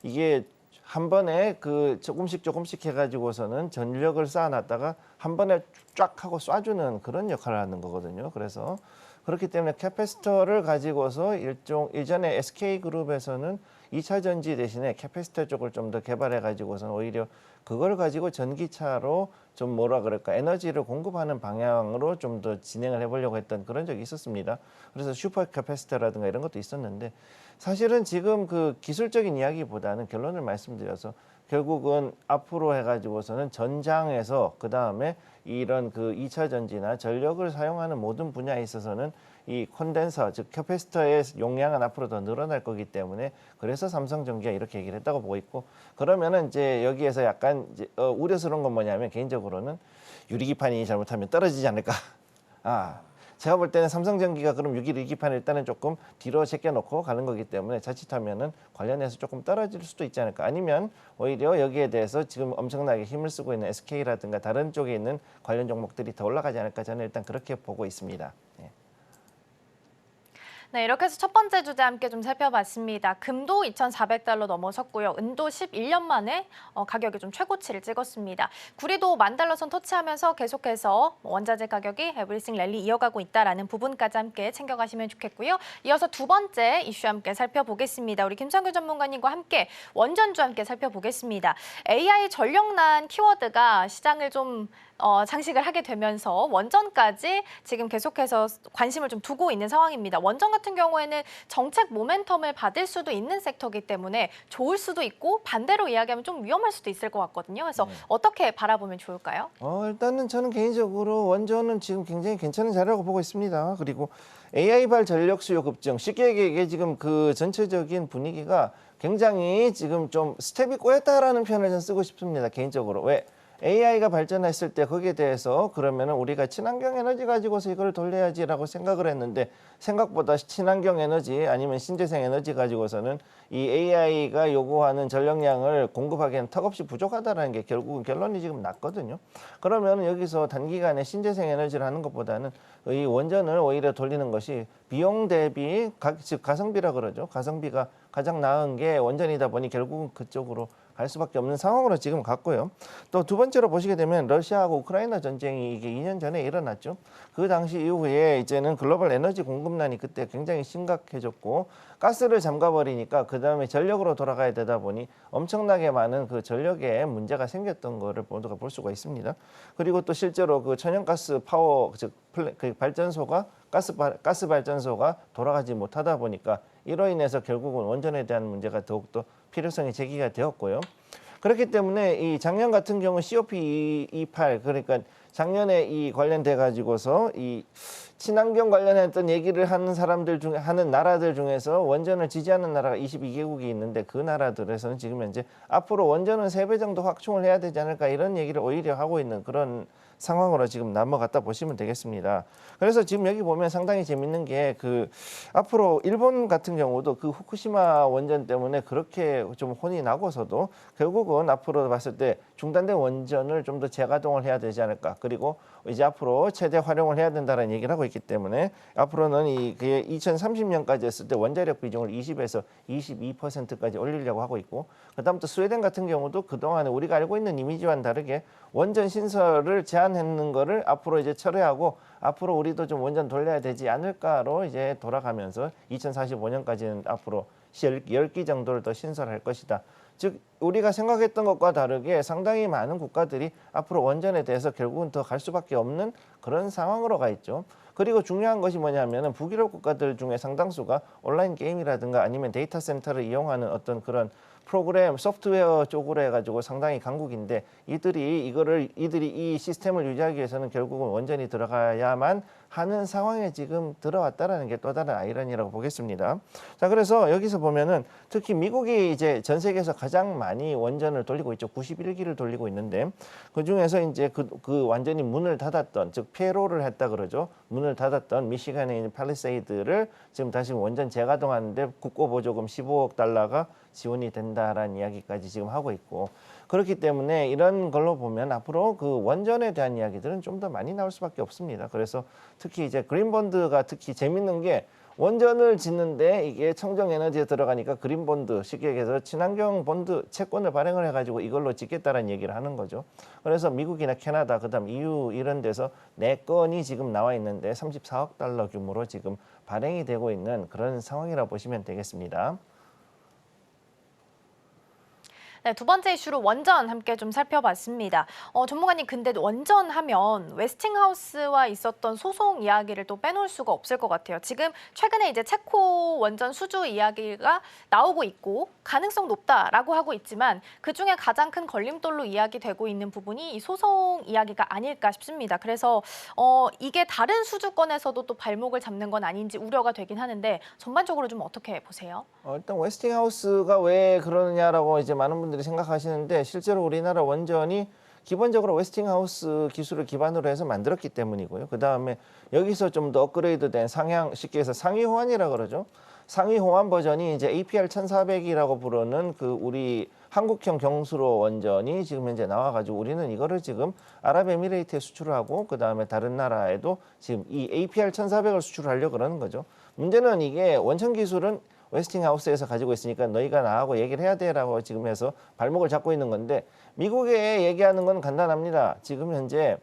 이게 한 번에 그 조금씩 해가지고서는 전력을 쌓아놨다가 한 번에 쫙 하고 쏴주는 그런 역할을 하는 거거든요. 그래서 그렇기 때문에 캐패시터를 가지고서 이전에 SK그룹에서는 2차 전지 대신에 캐패시터 쪽을 좀 더 개발해 가지고서는 오히려 그걸 가지고 전기차로 좀 뭐라 그럴까 에너지를 공급하는 방향으로 좀 더 진행을 해보려고 했던 그런 적이 있었습니다. 그래서 슈퍼 캐패시터라든가 이런 것도 있었는데 사실은 지금 그 기술적인 이야기보다는 결론을 말씀드려서 결국은 앞으로 해가지고서는 전장에서 그 다음에 이런 그 2차 전지나 전력을 사용하는 모든 분야에 있어서는 이 콘덴서 즉 캐패시터의 용량은 앞으로 더 늘어날 거기 때문에 그래서 삼성전기가 이렇게 얘기를 했다고 보고 있고 그러면은 이제 여기에서 약간 이제 우려스러운 건 뭐냐면 개인적으로는 유리기판이 잘못하면 떨어지지 않을까. 제가 볼 때는 삼성전기가 그럼 6일 2기판 일단은 조금 뒤로 제껴놓고 가는 거기 때문에 자칫하면은 관련해서 조금 떨어질 수도 있지 않을까. 아니면 오히려 여기에 대해서 지금 엄청나게 힘을 쓰고 있는 SK라든가 다른 쪽에 있는 관련 종목들이 더 올라가지 않을까. 저는 일단 그렇게 보고 있습니다. 예. 네, 이렇게 해서 첫 번째 주제 함께 좀 살펴봤습니다. 금도 2,400달러 넘어섰고요. 은도 11년 만에 가격이 좀 최고치를 찍었습니다. 구리도 10,000달러 선 터치하면서 계속해서 원자재 가격이 에브리싱 랠리 이어가고 있다라는 부분까지 함께 챙겨가시면 좋겠고요. 이어서 두 번째 이슈 함께 살펴보겠습니다. 우리 김성규 전문가님과 함께 원전주 함께 살펴보겠습니다. AI 전력난 키워드가 시장을 좀 장식을 하게 되면서 원전까지 지금 계속해서 관심을 좀 두고 있는 상황입니다. 원전 같은 경우에는 정책 모멘텀을 받을 수도 있는 섹터이기 때문에 좋을 수도 있고 반대로 이야기하면 좀 위험할 수도 있을 것 같거든요. 그래서 어떻게 바라보면 좋을까요? 일단은 저는 개인적으로 원전은 지금 굉장히 괜찮은 자리라고 보고 있습니다. 그리고 AI발 전력 수요 급증, 쉽게 얘기해 지금 그 전체적인 분위기가 굉장히 지금 좀 스텝이 꼬였다라는 표현을 저는 쓰고 싶습니다. 개인적으로. 왜? AI가 발전했을 때 거기에 대해서 그러면은 우리가 친환경 에너지 가지고서 이걸 돌려야지라고 생각을 했는데 생각보다 친환경 에너지 아니면 신재생 에너지 가지고서는 이 AI가 요구하는 전력량을 공급하기에는 턱없이 부족하다라는 게 결국은 결론이 지금 났거든요. 그러면 여기서 단기간에 신재생 에너지를 하는 것보다는 이 원전을 오히려 돌리는 것이 비용 대비 즉 가성비라 그러죠. 가성비가 가장 나은 게 원전이다 보니 결국은 그쪽으로 갈 수밖에 없는 상황으로 지금 갔고요. 또 두 번째로 보시게 되면 러시아하고 우크라이나 전쟁이 이게 2년 전에 일어났죠. 그 당시 이후에 이제는 글로벌 에너지 공급난이 그때 굉장히 심각해졌고 가스를 잠가버리니까 그 다음에 전력으로 돌아가야 되다 보니 엄청나게 많은 그 전력에 문제가 생겼던 거를 모두가 볼 수가 있습니다. 그리고 또 실제로 그 천연가스 파워 즉 그 발전소가 가스 발전소가 돌아가지 못하다 보니까 이로 인해서 결국은 원전에 대한 문제가 더욱더 필요성이 제기가 되었고요. 그렇기 때문에 이 작년 같은 경우 COP28 그러니까 작년에 이 관련돼 가지고서 이 친환경 관련했던 얘기를 하는 사람들 중에 하는 나라들 중에서 원전을 지지하는 나라가 22개국이 있는데 그 나라들에서는 지금 현재 앞으로 원전은 3배 정도 확충을 해야 되지 않을까 이런 얘기를 오히려 하고 있는 그런 상황으로 지금 넘어갔다 보시면 되겠습니다. 그래서 지금 여기 보면 상당히 재밌는 게 그 앞으로 일본 같은 경우도 그 후쿠시마 원전 때문에 그렇게 좀 혼이 나고서도 결국은 앞으로 봤을 때 중단된 원전을 좀 더 재가동을 해야 되지 않을까. 그리고 이제 앞으로 최대 활용을 해야 된다는 얘기를 하고 있기 때문에 앞으로는 이게 2030년까지 했을 때 원자력 비중을 20에서 22%까지 올리려고 하고 있고 그다음부터 스웨덴 같은 경우도 그동안에 우리가 알고 있는 이미지와는 다르게 원전 신설을 제한했는 거를 앞으로 이제 철회하고 앞으로 우리도 좀 원전 돌려야 되지 않을까로 이제 돌아가면서 2045년까지는 앞으로 10기 정도를 더 신설할 것이다. 즉 우리가 생각했던 것과 다르게 상당히 많은 국가들이 앞으로 원전에 대해서 결국은 더 갈 수밖에 없는 그런 상황으로 가 있죠. 그리고 중요한 것이 뭐냐면은 북유럽 국가들 중에 상당수가 온라인 게임이라든가 아니면 데이터 센터를 이용하는 어떤 그런 프로그램 소프트웨어 쪽으로 해가지고 상당히 강국인데 이들이 이 시스템을 유지하기 위해서는 결국은 원전이 들어가야만 하는 상황에 지금 들어왔다라는 게 또 다른 아이러니라고 보겠습니다. 자, 그래서 여기서 보면은 특히 미국이 이제 전 세계에서 가장 많이 원전을 돌리고 있죠. 91기를 돌리고 있는데 그 중에서 이제 그 완전히 문을 닫았던 즉 폐로를 했다 그러죠. 문을 닫았던 미시간에 있는 팔리세이드를 지금 다시 원전 재가동하는데 국고 보조금 15억 달러가 지원이 된다라는 이야기까지 지금 하고 있고 그렇기 때문에 이런 걸로 보면 앞으로 그 원전에 대한 이야기들은 좀 더 많이 나올 수밖에 없습니다. 그래서 특히 이제 그린본드가 특히 재밌는 게 원전을 짓는데 이게 청정 에너지에 들어가니까 그린본드 쉽게 얘기해서 친환경 본드 채권을 발행을 해가지고 이걸로 짓겠다라는 얘기를 하는 거죠. 그래서 미국이나 캐나다 그다음 EU 이런 데서 4건이 지금 나와 있는데 34억 달러 규모로 지금 발행이 되고 있는 그런 상황이라고 보시면 되겠습니다. 네, 두 번째 이슈로 원전 함께 좀 살펴봤습니다. 전문가님, 근데 원전 하면 웨스팅하우스와 있었던 소송 이야기를 또 빼놓을 수가 없을 것 같아요. 지금 최근에 이제 체코 원전 수주 이야기가 나오고 있고 가능성 높다라고 하고 있지만 그중에 가장 큰 걸림돌로 이야기되고 있는 부분이 이 소송 이야기가 아닐까 싶습니다. 그래서 이게 다른 수주권에서도 또 발목을 잡는 건 아닌지 우려가 되긴 하는데 전반적으로 좀 어떻게 보세요? 일단 웨스팅하우스가 왜 그러느냐라고 이제 많은 분들이 생각하시는데 실제로 우리나라 원전이 기본적으로 웨스팅하우스 기술을 기반으로 해서 만들었기 때문이고요. 그 다음에 여기서 좀 더 업그레이드된 상향, 쉽게 해서 상위 호환이라 그러죠. 상위 호환 버전이 이제 APR 1400이라고 부르는 그 우리 한국형 경수로 원전이 지금 현재 나와가지고 우리는 이거를 지금 아랍에미레이트에 수출을 하고 그 다음에 다른 나라에도 지금 이 APR 1400을 수출하려고 그러는 거죠. 문제는 이게 원천 기술은 웨스팅하우스에서 가지고 있으니까 너희가 나하고 얘기를 해야 돼라고 지금 해서 발목을 잡고 있는 건데 미국에 얘기하는 건 간단합니다. 지금 현재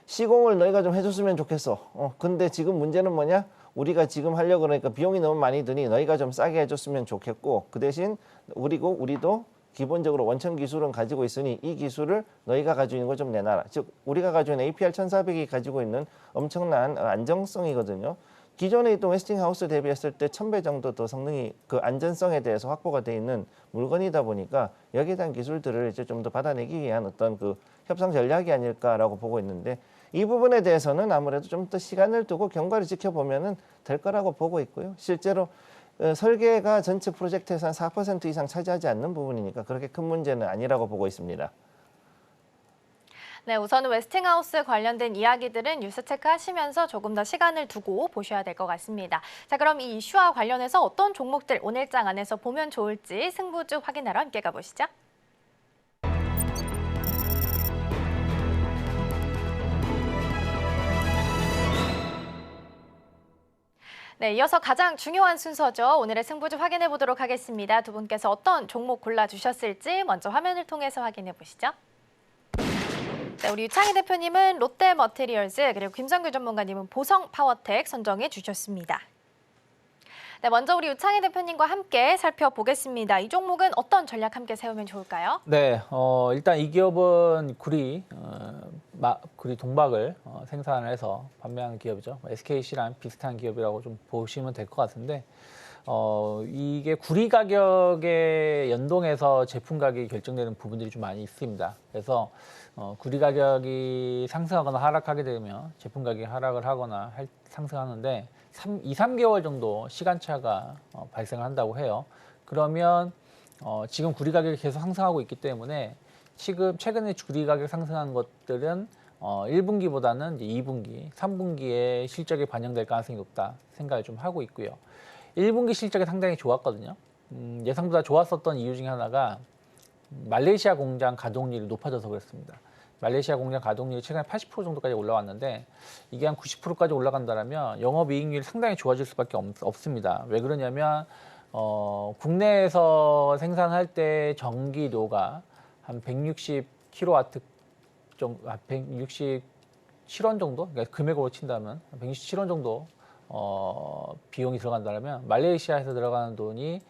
시공을 너희가 좀 해줬으면 좋겠어. 근데 지금 문제는 뭐냐? 우리가 지금 하려고 그러니까 비용이 너무 많이 드니 너희가 좀 싸게 해줬으면 좋겠고 그 대신 우리도 기본적으로 원천 기술은 가지고 있으니 이 기술을 너희가 가지고 있는 걸 좀 내놔라. 즉 우리가 가지고 있는 APR 1400이 가지고 있는 엄청난 안정성이거든요. 기존에 있던 웨스팅하우스 대비했을 때 1000배 정도 더 성능이 그 안전성에 대해서 확보가 돼 있는 물건이다 보니까 여기에 대한 기술들을 이제 좀 더 받아내기 위한 어떤 그 협상 전략이 아닐까라고 보고 있는데 이 부분에 대해서는 아무래도 좀 더 시간을 두고 경과를 지켜보면은 될 거라고 보고 있고요. 실제로 설계가 전체 프로젝트에서 한 4% 이상 차지하지 않는 부분이니까 그렇게 큰 문제는 아니라고 보고 있습니다. 네, 우선 웨스팅하우스 관련된 이야기들은 뉴스 체크하시면서 조금 더 시간을 두고 보셔야 될 것 같습니다. 자, 그럼 이 이슈와 관련해서 어떤 종목들 오늘장 안에서 보면 좋을지 승부주 확인하러 함께 가보시죠. 네, 이어서 가장 중요한 순서죠. 오늘의 승부주 확인해 보도록 하겠습니다. 두 분께서 어떤 종목 골라주셨을지 먼저 화면을 통해서 확인해 보시죠. 네, 우리 유창희 대표님은 롯데머티리얼즈 그리고 김성규 전문가님은 보성파워텍 선정해 주셨습니다. 네, 먼저 우리 유창희 대표님과 함께 살펴보겠습니다. 이 종목은 어떤 전략 함께 세우면 좋을까요? 네, 일단 이 기업은 구리 동박을 생산을 해서 판매하는 기업이죠. SKC랑 비슷한 기업이라고 좀 보시면 될 것 같은데 이게 구리 가격에 연동해서 제품 가격이 결정되는 부분들이 좀 많이 있습니다. 그래서 구리 가격이 상승하거나 하락하게 되면 제품 가격이 하락을 하거나 상승하는데 2, 3개월 정도 시간차가 발생한다고 해요. 그러면 지금 구리 가격이 계속 상승하고 있기 때문에 지금 최근에 구리 가격 상승한 것들은 1분기보다는 이제 2분기, 3분기에 실적이 반영될 가능성이 높다 생각을 좀 하고 있고요. 1분기 실적이 상당히 좋았거든요. 예상보다 좋았었던 이유 중에 하나가 말레이시아 공장 가동률이 높아져서 그렇습니다. 말레이시아 공장 가동률이 최근에 80% 정도까지 올라왔는데 이게 한 90%까지 올라간다면 영업이익률이 상당히 좋아질 수밖에 없습니다. 왜 그러냐면 국내에서 생산할 때 전기료가 한 160kW 정도, 167원 정도, 그러니까 금액으로 친다면 167원 정도 비용이 들어간다면 말레이시아에서 들어가는 돈이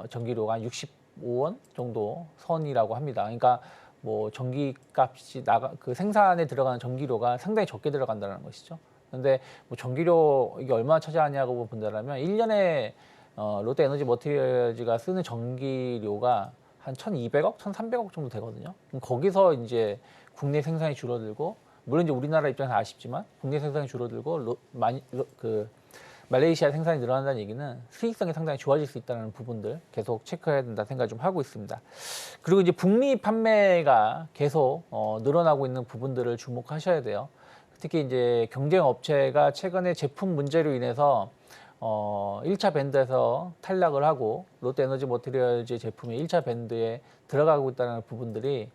전기료가 한 65원 정도 선이라고 합니다. 그러니까 뭐 전기값이 그 생산에 들어가는 전기료가 상당히 적게 들어간다는 것이죠. 그런데 뭐 전기료 이게 얼마나 차지하냐고 본다면 1년에 롯데에너지머티리얼즈가 쓰는 전기료가 한 1,200억, 1,300억 정도 되거든요. 그럼 거기서 이제 국내 생산이 줄어들고 물론 이제 우리나라 입장에서 아쉽지만 국내 생산이 줄어들고 말레이시아 생산이 늘어난다는 얘기는 수익성이 상당히 좋아질 수 있다는 부분들 계속 체크해야 된다 생각을 좀 하고 있습니다. 그리고 이제 북미 판매가 계속 늘어나고 있는 부분들을 주목하셔야 돼요. 특히 이제 경쟁 업체가 최근에 제품 문제로 인해서 1차 밴드에서 탈락을 하고 롯데에너지머티리얼즈 제품이 1차 밴드에 들어가고 있다는 부분들이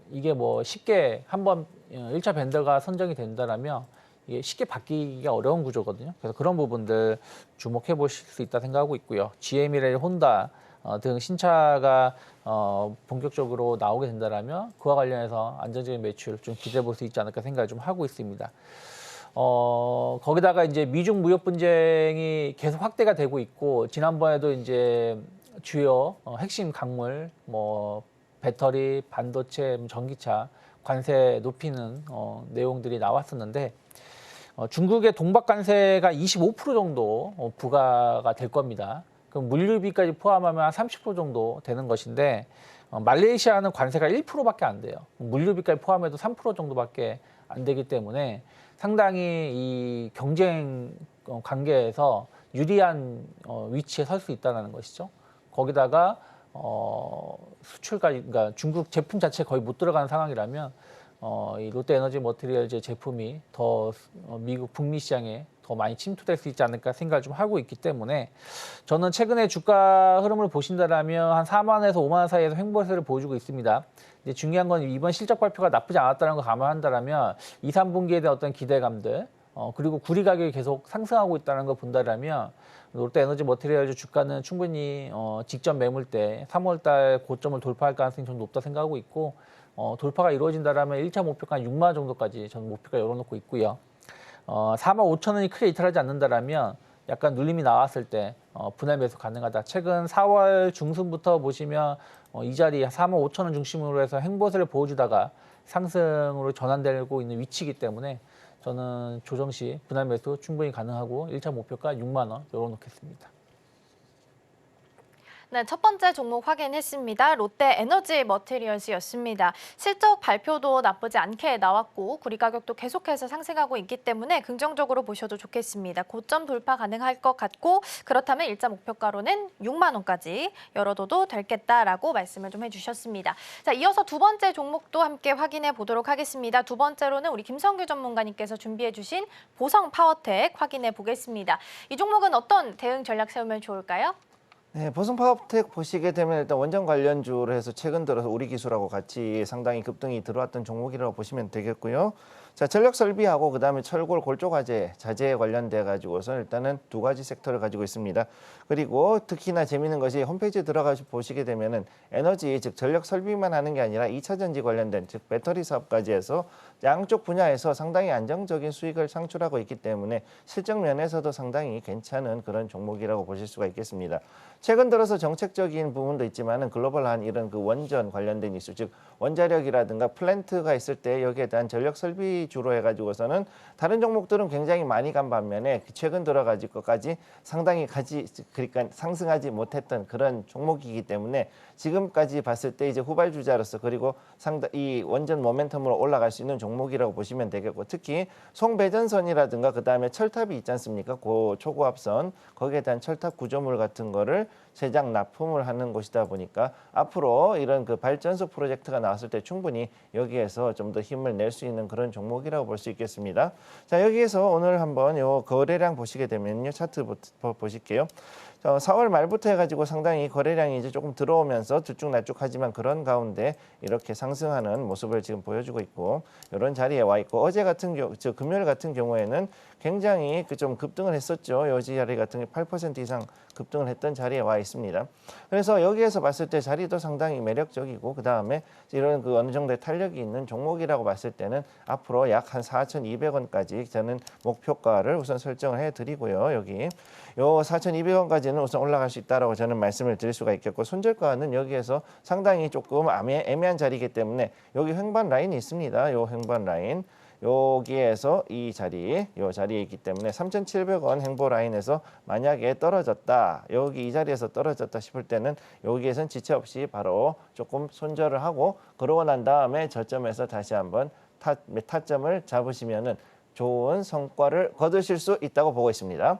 이게 뭐 쉽게 한번 1차 밴드가 선정이 된다라면 이게 쉽게 바뀌기가 어려운 구조거든요. 그래서 그런 부분들 주목해 보실 수 있다 생각하고 있고요. GM이나 혼다 등 신차가 본격적으로 나오게 된다라면 그와 관련해서 안정적인 매출 좀 기대해 볼 수 있지 않을까 생각을 좀 하고 있습니다. 거기다가 이제 미중 무역 분쟁이 계속 확대가 되고 있고 지난번에도 이제 주요 핵심 강물 뭐 배터리, 반도체, 전기차 관세 높이는 내용들이 나왔었는데 중국의 동박 관세가 25% 정도 부과가 될 겁니다. 그럼 물류비까지 포함하면 한 30% 정도 되는 것인데 말레이시아는 관세가 1%밖에 안 돼요. 물류비까지 포함해도 3% 정도밖에 안 되기 때문에 상당히 이 경쟁 관계에서 유리한 위치에 설 수 있다는 것이죠. 거기다가 수출까지, 그러니까 중국 제품 자체 거의 못 들어가는 상황이라면 이 롯데에너지 머티리얼즈 제품이 더 미국 북미 시장에 더 많이 침투될 수 있지 않을까 생각을 좀 하고 있기 때문에 저는 최근에 주가 흐름을 보신다라면 한 4만 원에서 5만 원 사이에서 횡보세를 보여주고 있습니다. 근데 중요한 건 이번 실적 발표가 나쁘지 않았다는 걸 감안한다라면 2, 3분기에 대한 어떤 기대감들 그리고 구리 가격이 계속 상승하고 있다는 걸 본다라면 롯데에너지 머티리얼즈 주가는 충분히 직전 매물 때 3월달 고점을 돌파할 가능성이 좀 높다 생각하고 있고 돌파가 이루어진다라면 1차 목표가 6만 원 정도까지 저는 목표가 열어놓고 있고요. 4만 5천 원이 크게 이탈하지 않는다라면 약간 눌림이 나왔을 때 분할 매수 가능하다. 최근 4월 중순부터 보시면 이 자리 4만 5천 원 중심으로 해서 횡보세를 보여주다가 상승으로 전환되고 있는 위치이기 때문에 저는 조정 시 분할 매수 충분히 가능하고 1차 목표가 6만 원 열어놓겠습니다. 네, 첫 번째 종목 확인했습니다. 롯데에너지 머티리얼즈였습니다. 실적 발표도 나쁘지 않게 나왔고 구리 가격도 계속해서 상승하고 있기 때문에 긍정적으로 보셔도 좋겠습니다. 고점 돌파 가능할 것 같고 그렇다면 일자 목표가로는 6만 원까지 열어둬도 되겠다라고 말씀을 좀 해주셨습니다. 자, 이어서 두 번째 종목도 함께 확인해 보도록 하겠습니다. 두 번째로는 우리 김성규 전문가님께서 준비해 주신 보성 파워텍 확인해 보겠습니다. 이 종목은 어떤 대응 전략 세우면 좋을까요? 네, 보성 파워텍 보시게 되면 일단 원전 관련주로 해서 최근 들어서 우리 기술하고 같이 상당히 급등이 들어왔던 종목이라고 보시면 되겠고요. 자, 전력 설비하고 그다음에 철골 골조과제 자재에 관련돼 가지고서 일단은 두 가지 섹터를 가지고 있습니다. 그리고 특히나 재미있는 것이 홈페이지에 들어가서 보시게 되면은 에너지 즉 전력 설비만 하는 게 아니라 2차 전지 관련된 즉 배터리 사업까지 해서 양쪽 분야에서 상당히 안정적인 수익을 창출하고 있기 때문에 실적 면에서도 상당히 괜찮은 그런 종목이라고 보실 수가 있겠습니다. 최근 들어서 정책적인 부분도 있지만은 글로벌한 이런 그 원전 관련된 이슈, 즉 원자력이라든가 플랜트가 있을 때 여기에 대한 전력 설비 주로 해가지고서는 다른 종목들은 굉장히 많이 간 반면에 최근 들어가지고까지 상당히 그러니까 상승하지 못했던 그런 종목이기 때문에 지금까지 봤을 때 이제 후발주자로서 그리고 이 원전 모멘텀으로 올라갈 수 있는 종목이라고 보시면 되겠고 특히 송배전선이라든가 그 다음에 철탑이 있지 않습니까? 그 초고압선 거기에 대한 철탑 구조물 같은 거를 제작 납품을 하는 곳이다 보니까 앞으로 이런 그 발전소 프로젝트가 나왔을 때 충분히 여기에서 좀 더 힘을 낼 수 있는 그런 종목이라고 볼 수 있겠습니다. 자, 여기에서 오늘 한번 요 거래량 보시게 되면요. 차트 보실게요. 4월 말부터 해가지고 상당히 거래량이 이제 조금 들어오면서 들쭉날쭉하지만 그런 가운데 이렇게 상승하는 모습을 지금 보여주고 있고 이런 자리에 와 있고 어제 같은 금요일 같은 경우에는 굉장히 좀 급등을 했었죠. 요 자리 같은 게 8% 이상 급등을 했던 자리에 와 있습니다. 그래서 여기에서 봤을 때 자리도 상당히 매력적이고 그 다음에 이런 그 어느 정도의 탄력이 있는 종목이라고 봤을 때는 앞으로 약 한 4,200원까지 저는 목표가를 우선 설정을 해드리고요. 여기 요 4,200원까지는 우선 올라갈 수 있다라고 저는 말씀을 드릴 수가 있겠고 손절가는 여기에서 상당히 조금 애매한 자리이기 때문에 여기 횡반 라인이 있습니다. 요 횡반 라인. 여기에서 이 자리에 있기 때문에 3,700원 행보 라인에서 만약에 떨어졌다. 여기 이 자리에서 떨어졌다 싶을 때는 여기에선 지체 없이 바로 조금 손절을 하고 그러고 난 다음에 저점에서 다시 한번 타점을 잡으시면은 좋은 성과를 거두실 수 있다고 보고 있습니다.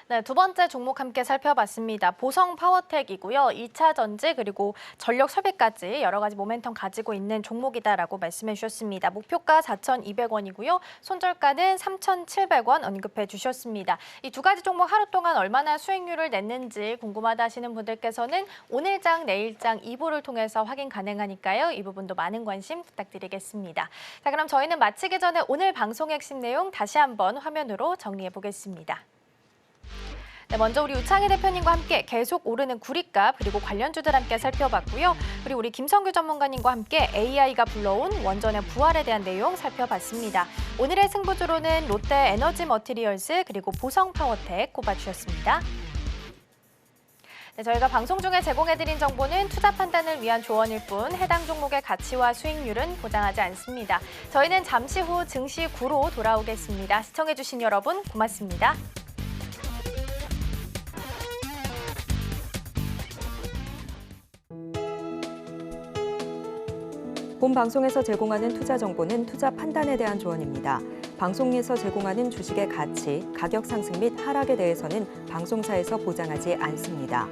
네, 두 번째 종목 함께 살펴봤습니다. 보성 파워텍이고요. 2차 전지 그리고 전력 설비까지 여러 가지 모멘텀 가지고 있는 종목이다라고 말씀해 주셨습니다. 목표가 4,200원이고요. 손절가는 3,700원 언급해 주셨습니다. 이 두 가지 종목 하루 동안 얼마나 수익률을 냈는지 궁금하다 하시는 분들께서는 오늘장, 내일장 2부를 통해서 확인 가능하니까요. 이 부분도 많은 관심 부탁드리겠습니다. 자, 그럼 저희는 마치기 전에 오늘 방송의 핵심 내용 다시 한번 화면으로 정리해 보겠습니다. 네, 먼저 우리 우창희 대표님과 함께 계속 오르는 구리값 그리고 관련주들 함께 살펴봤고요. 그리고 우리 김성규 전문가님과 함께 AI가 불러온 원전의 부활에 대한 내용 살펴봤습니다. 오늘의 승부주로는 롯데에너지 머티리얼즈 그리고 보성 파워텍 꼽아주셨습니다. 네, 저희가 방송 중에 제공해드린 정보는 투자 판단을 위한 조언일 뿐 해당 종목의 가치와 수익률은 보장하지 않습니다. 저희는 잠시 후 증시 9로 돌아오겠습니다. 시청해주신 여러분 고맙습니다. 본 방송에서 제공하는 투자 정보는 투자 판단에 대한 조언입니다. 방송에서 제공하는 주식의 가치, 가격 상승 및 하락에 대해서는 방송사에서 보장하지 않습니다.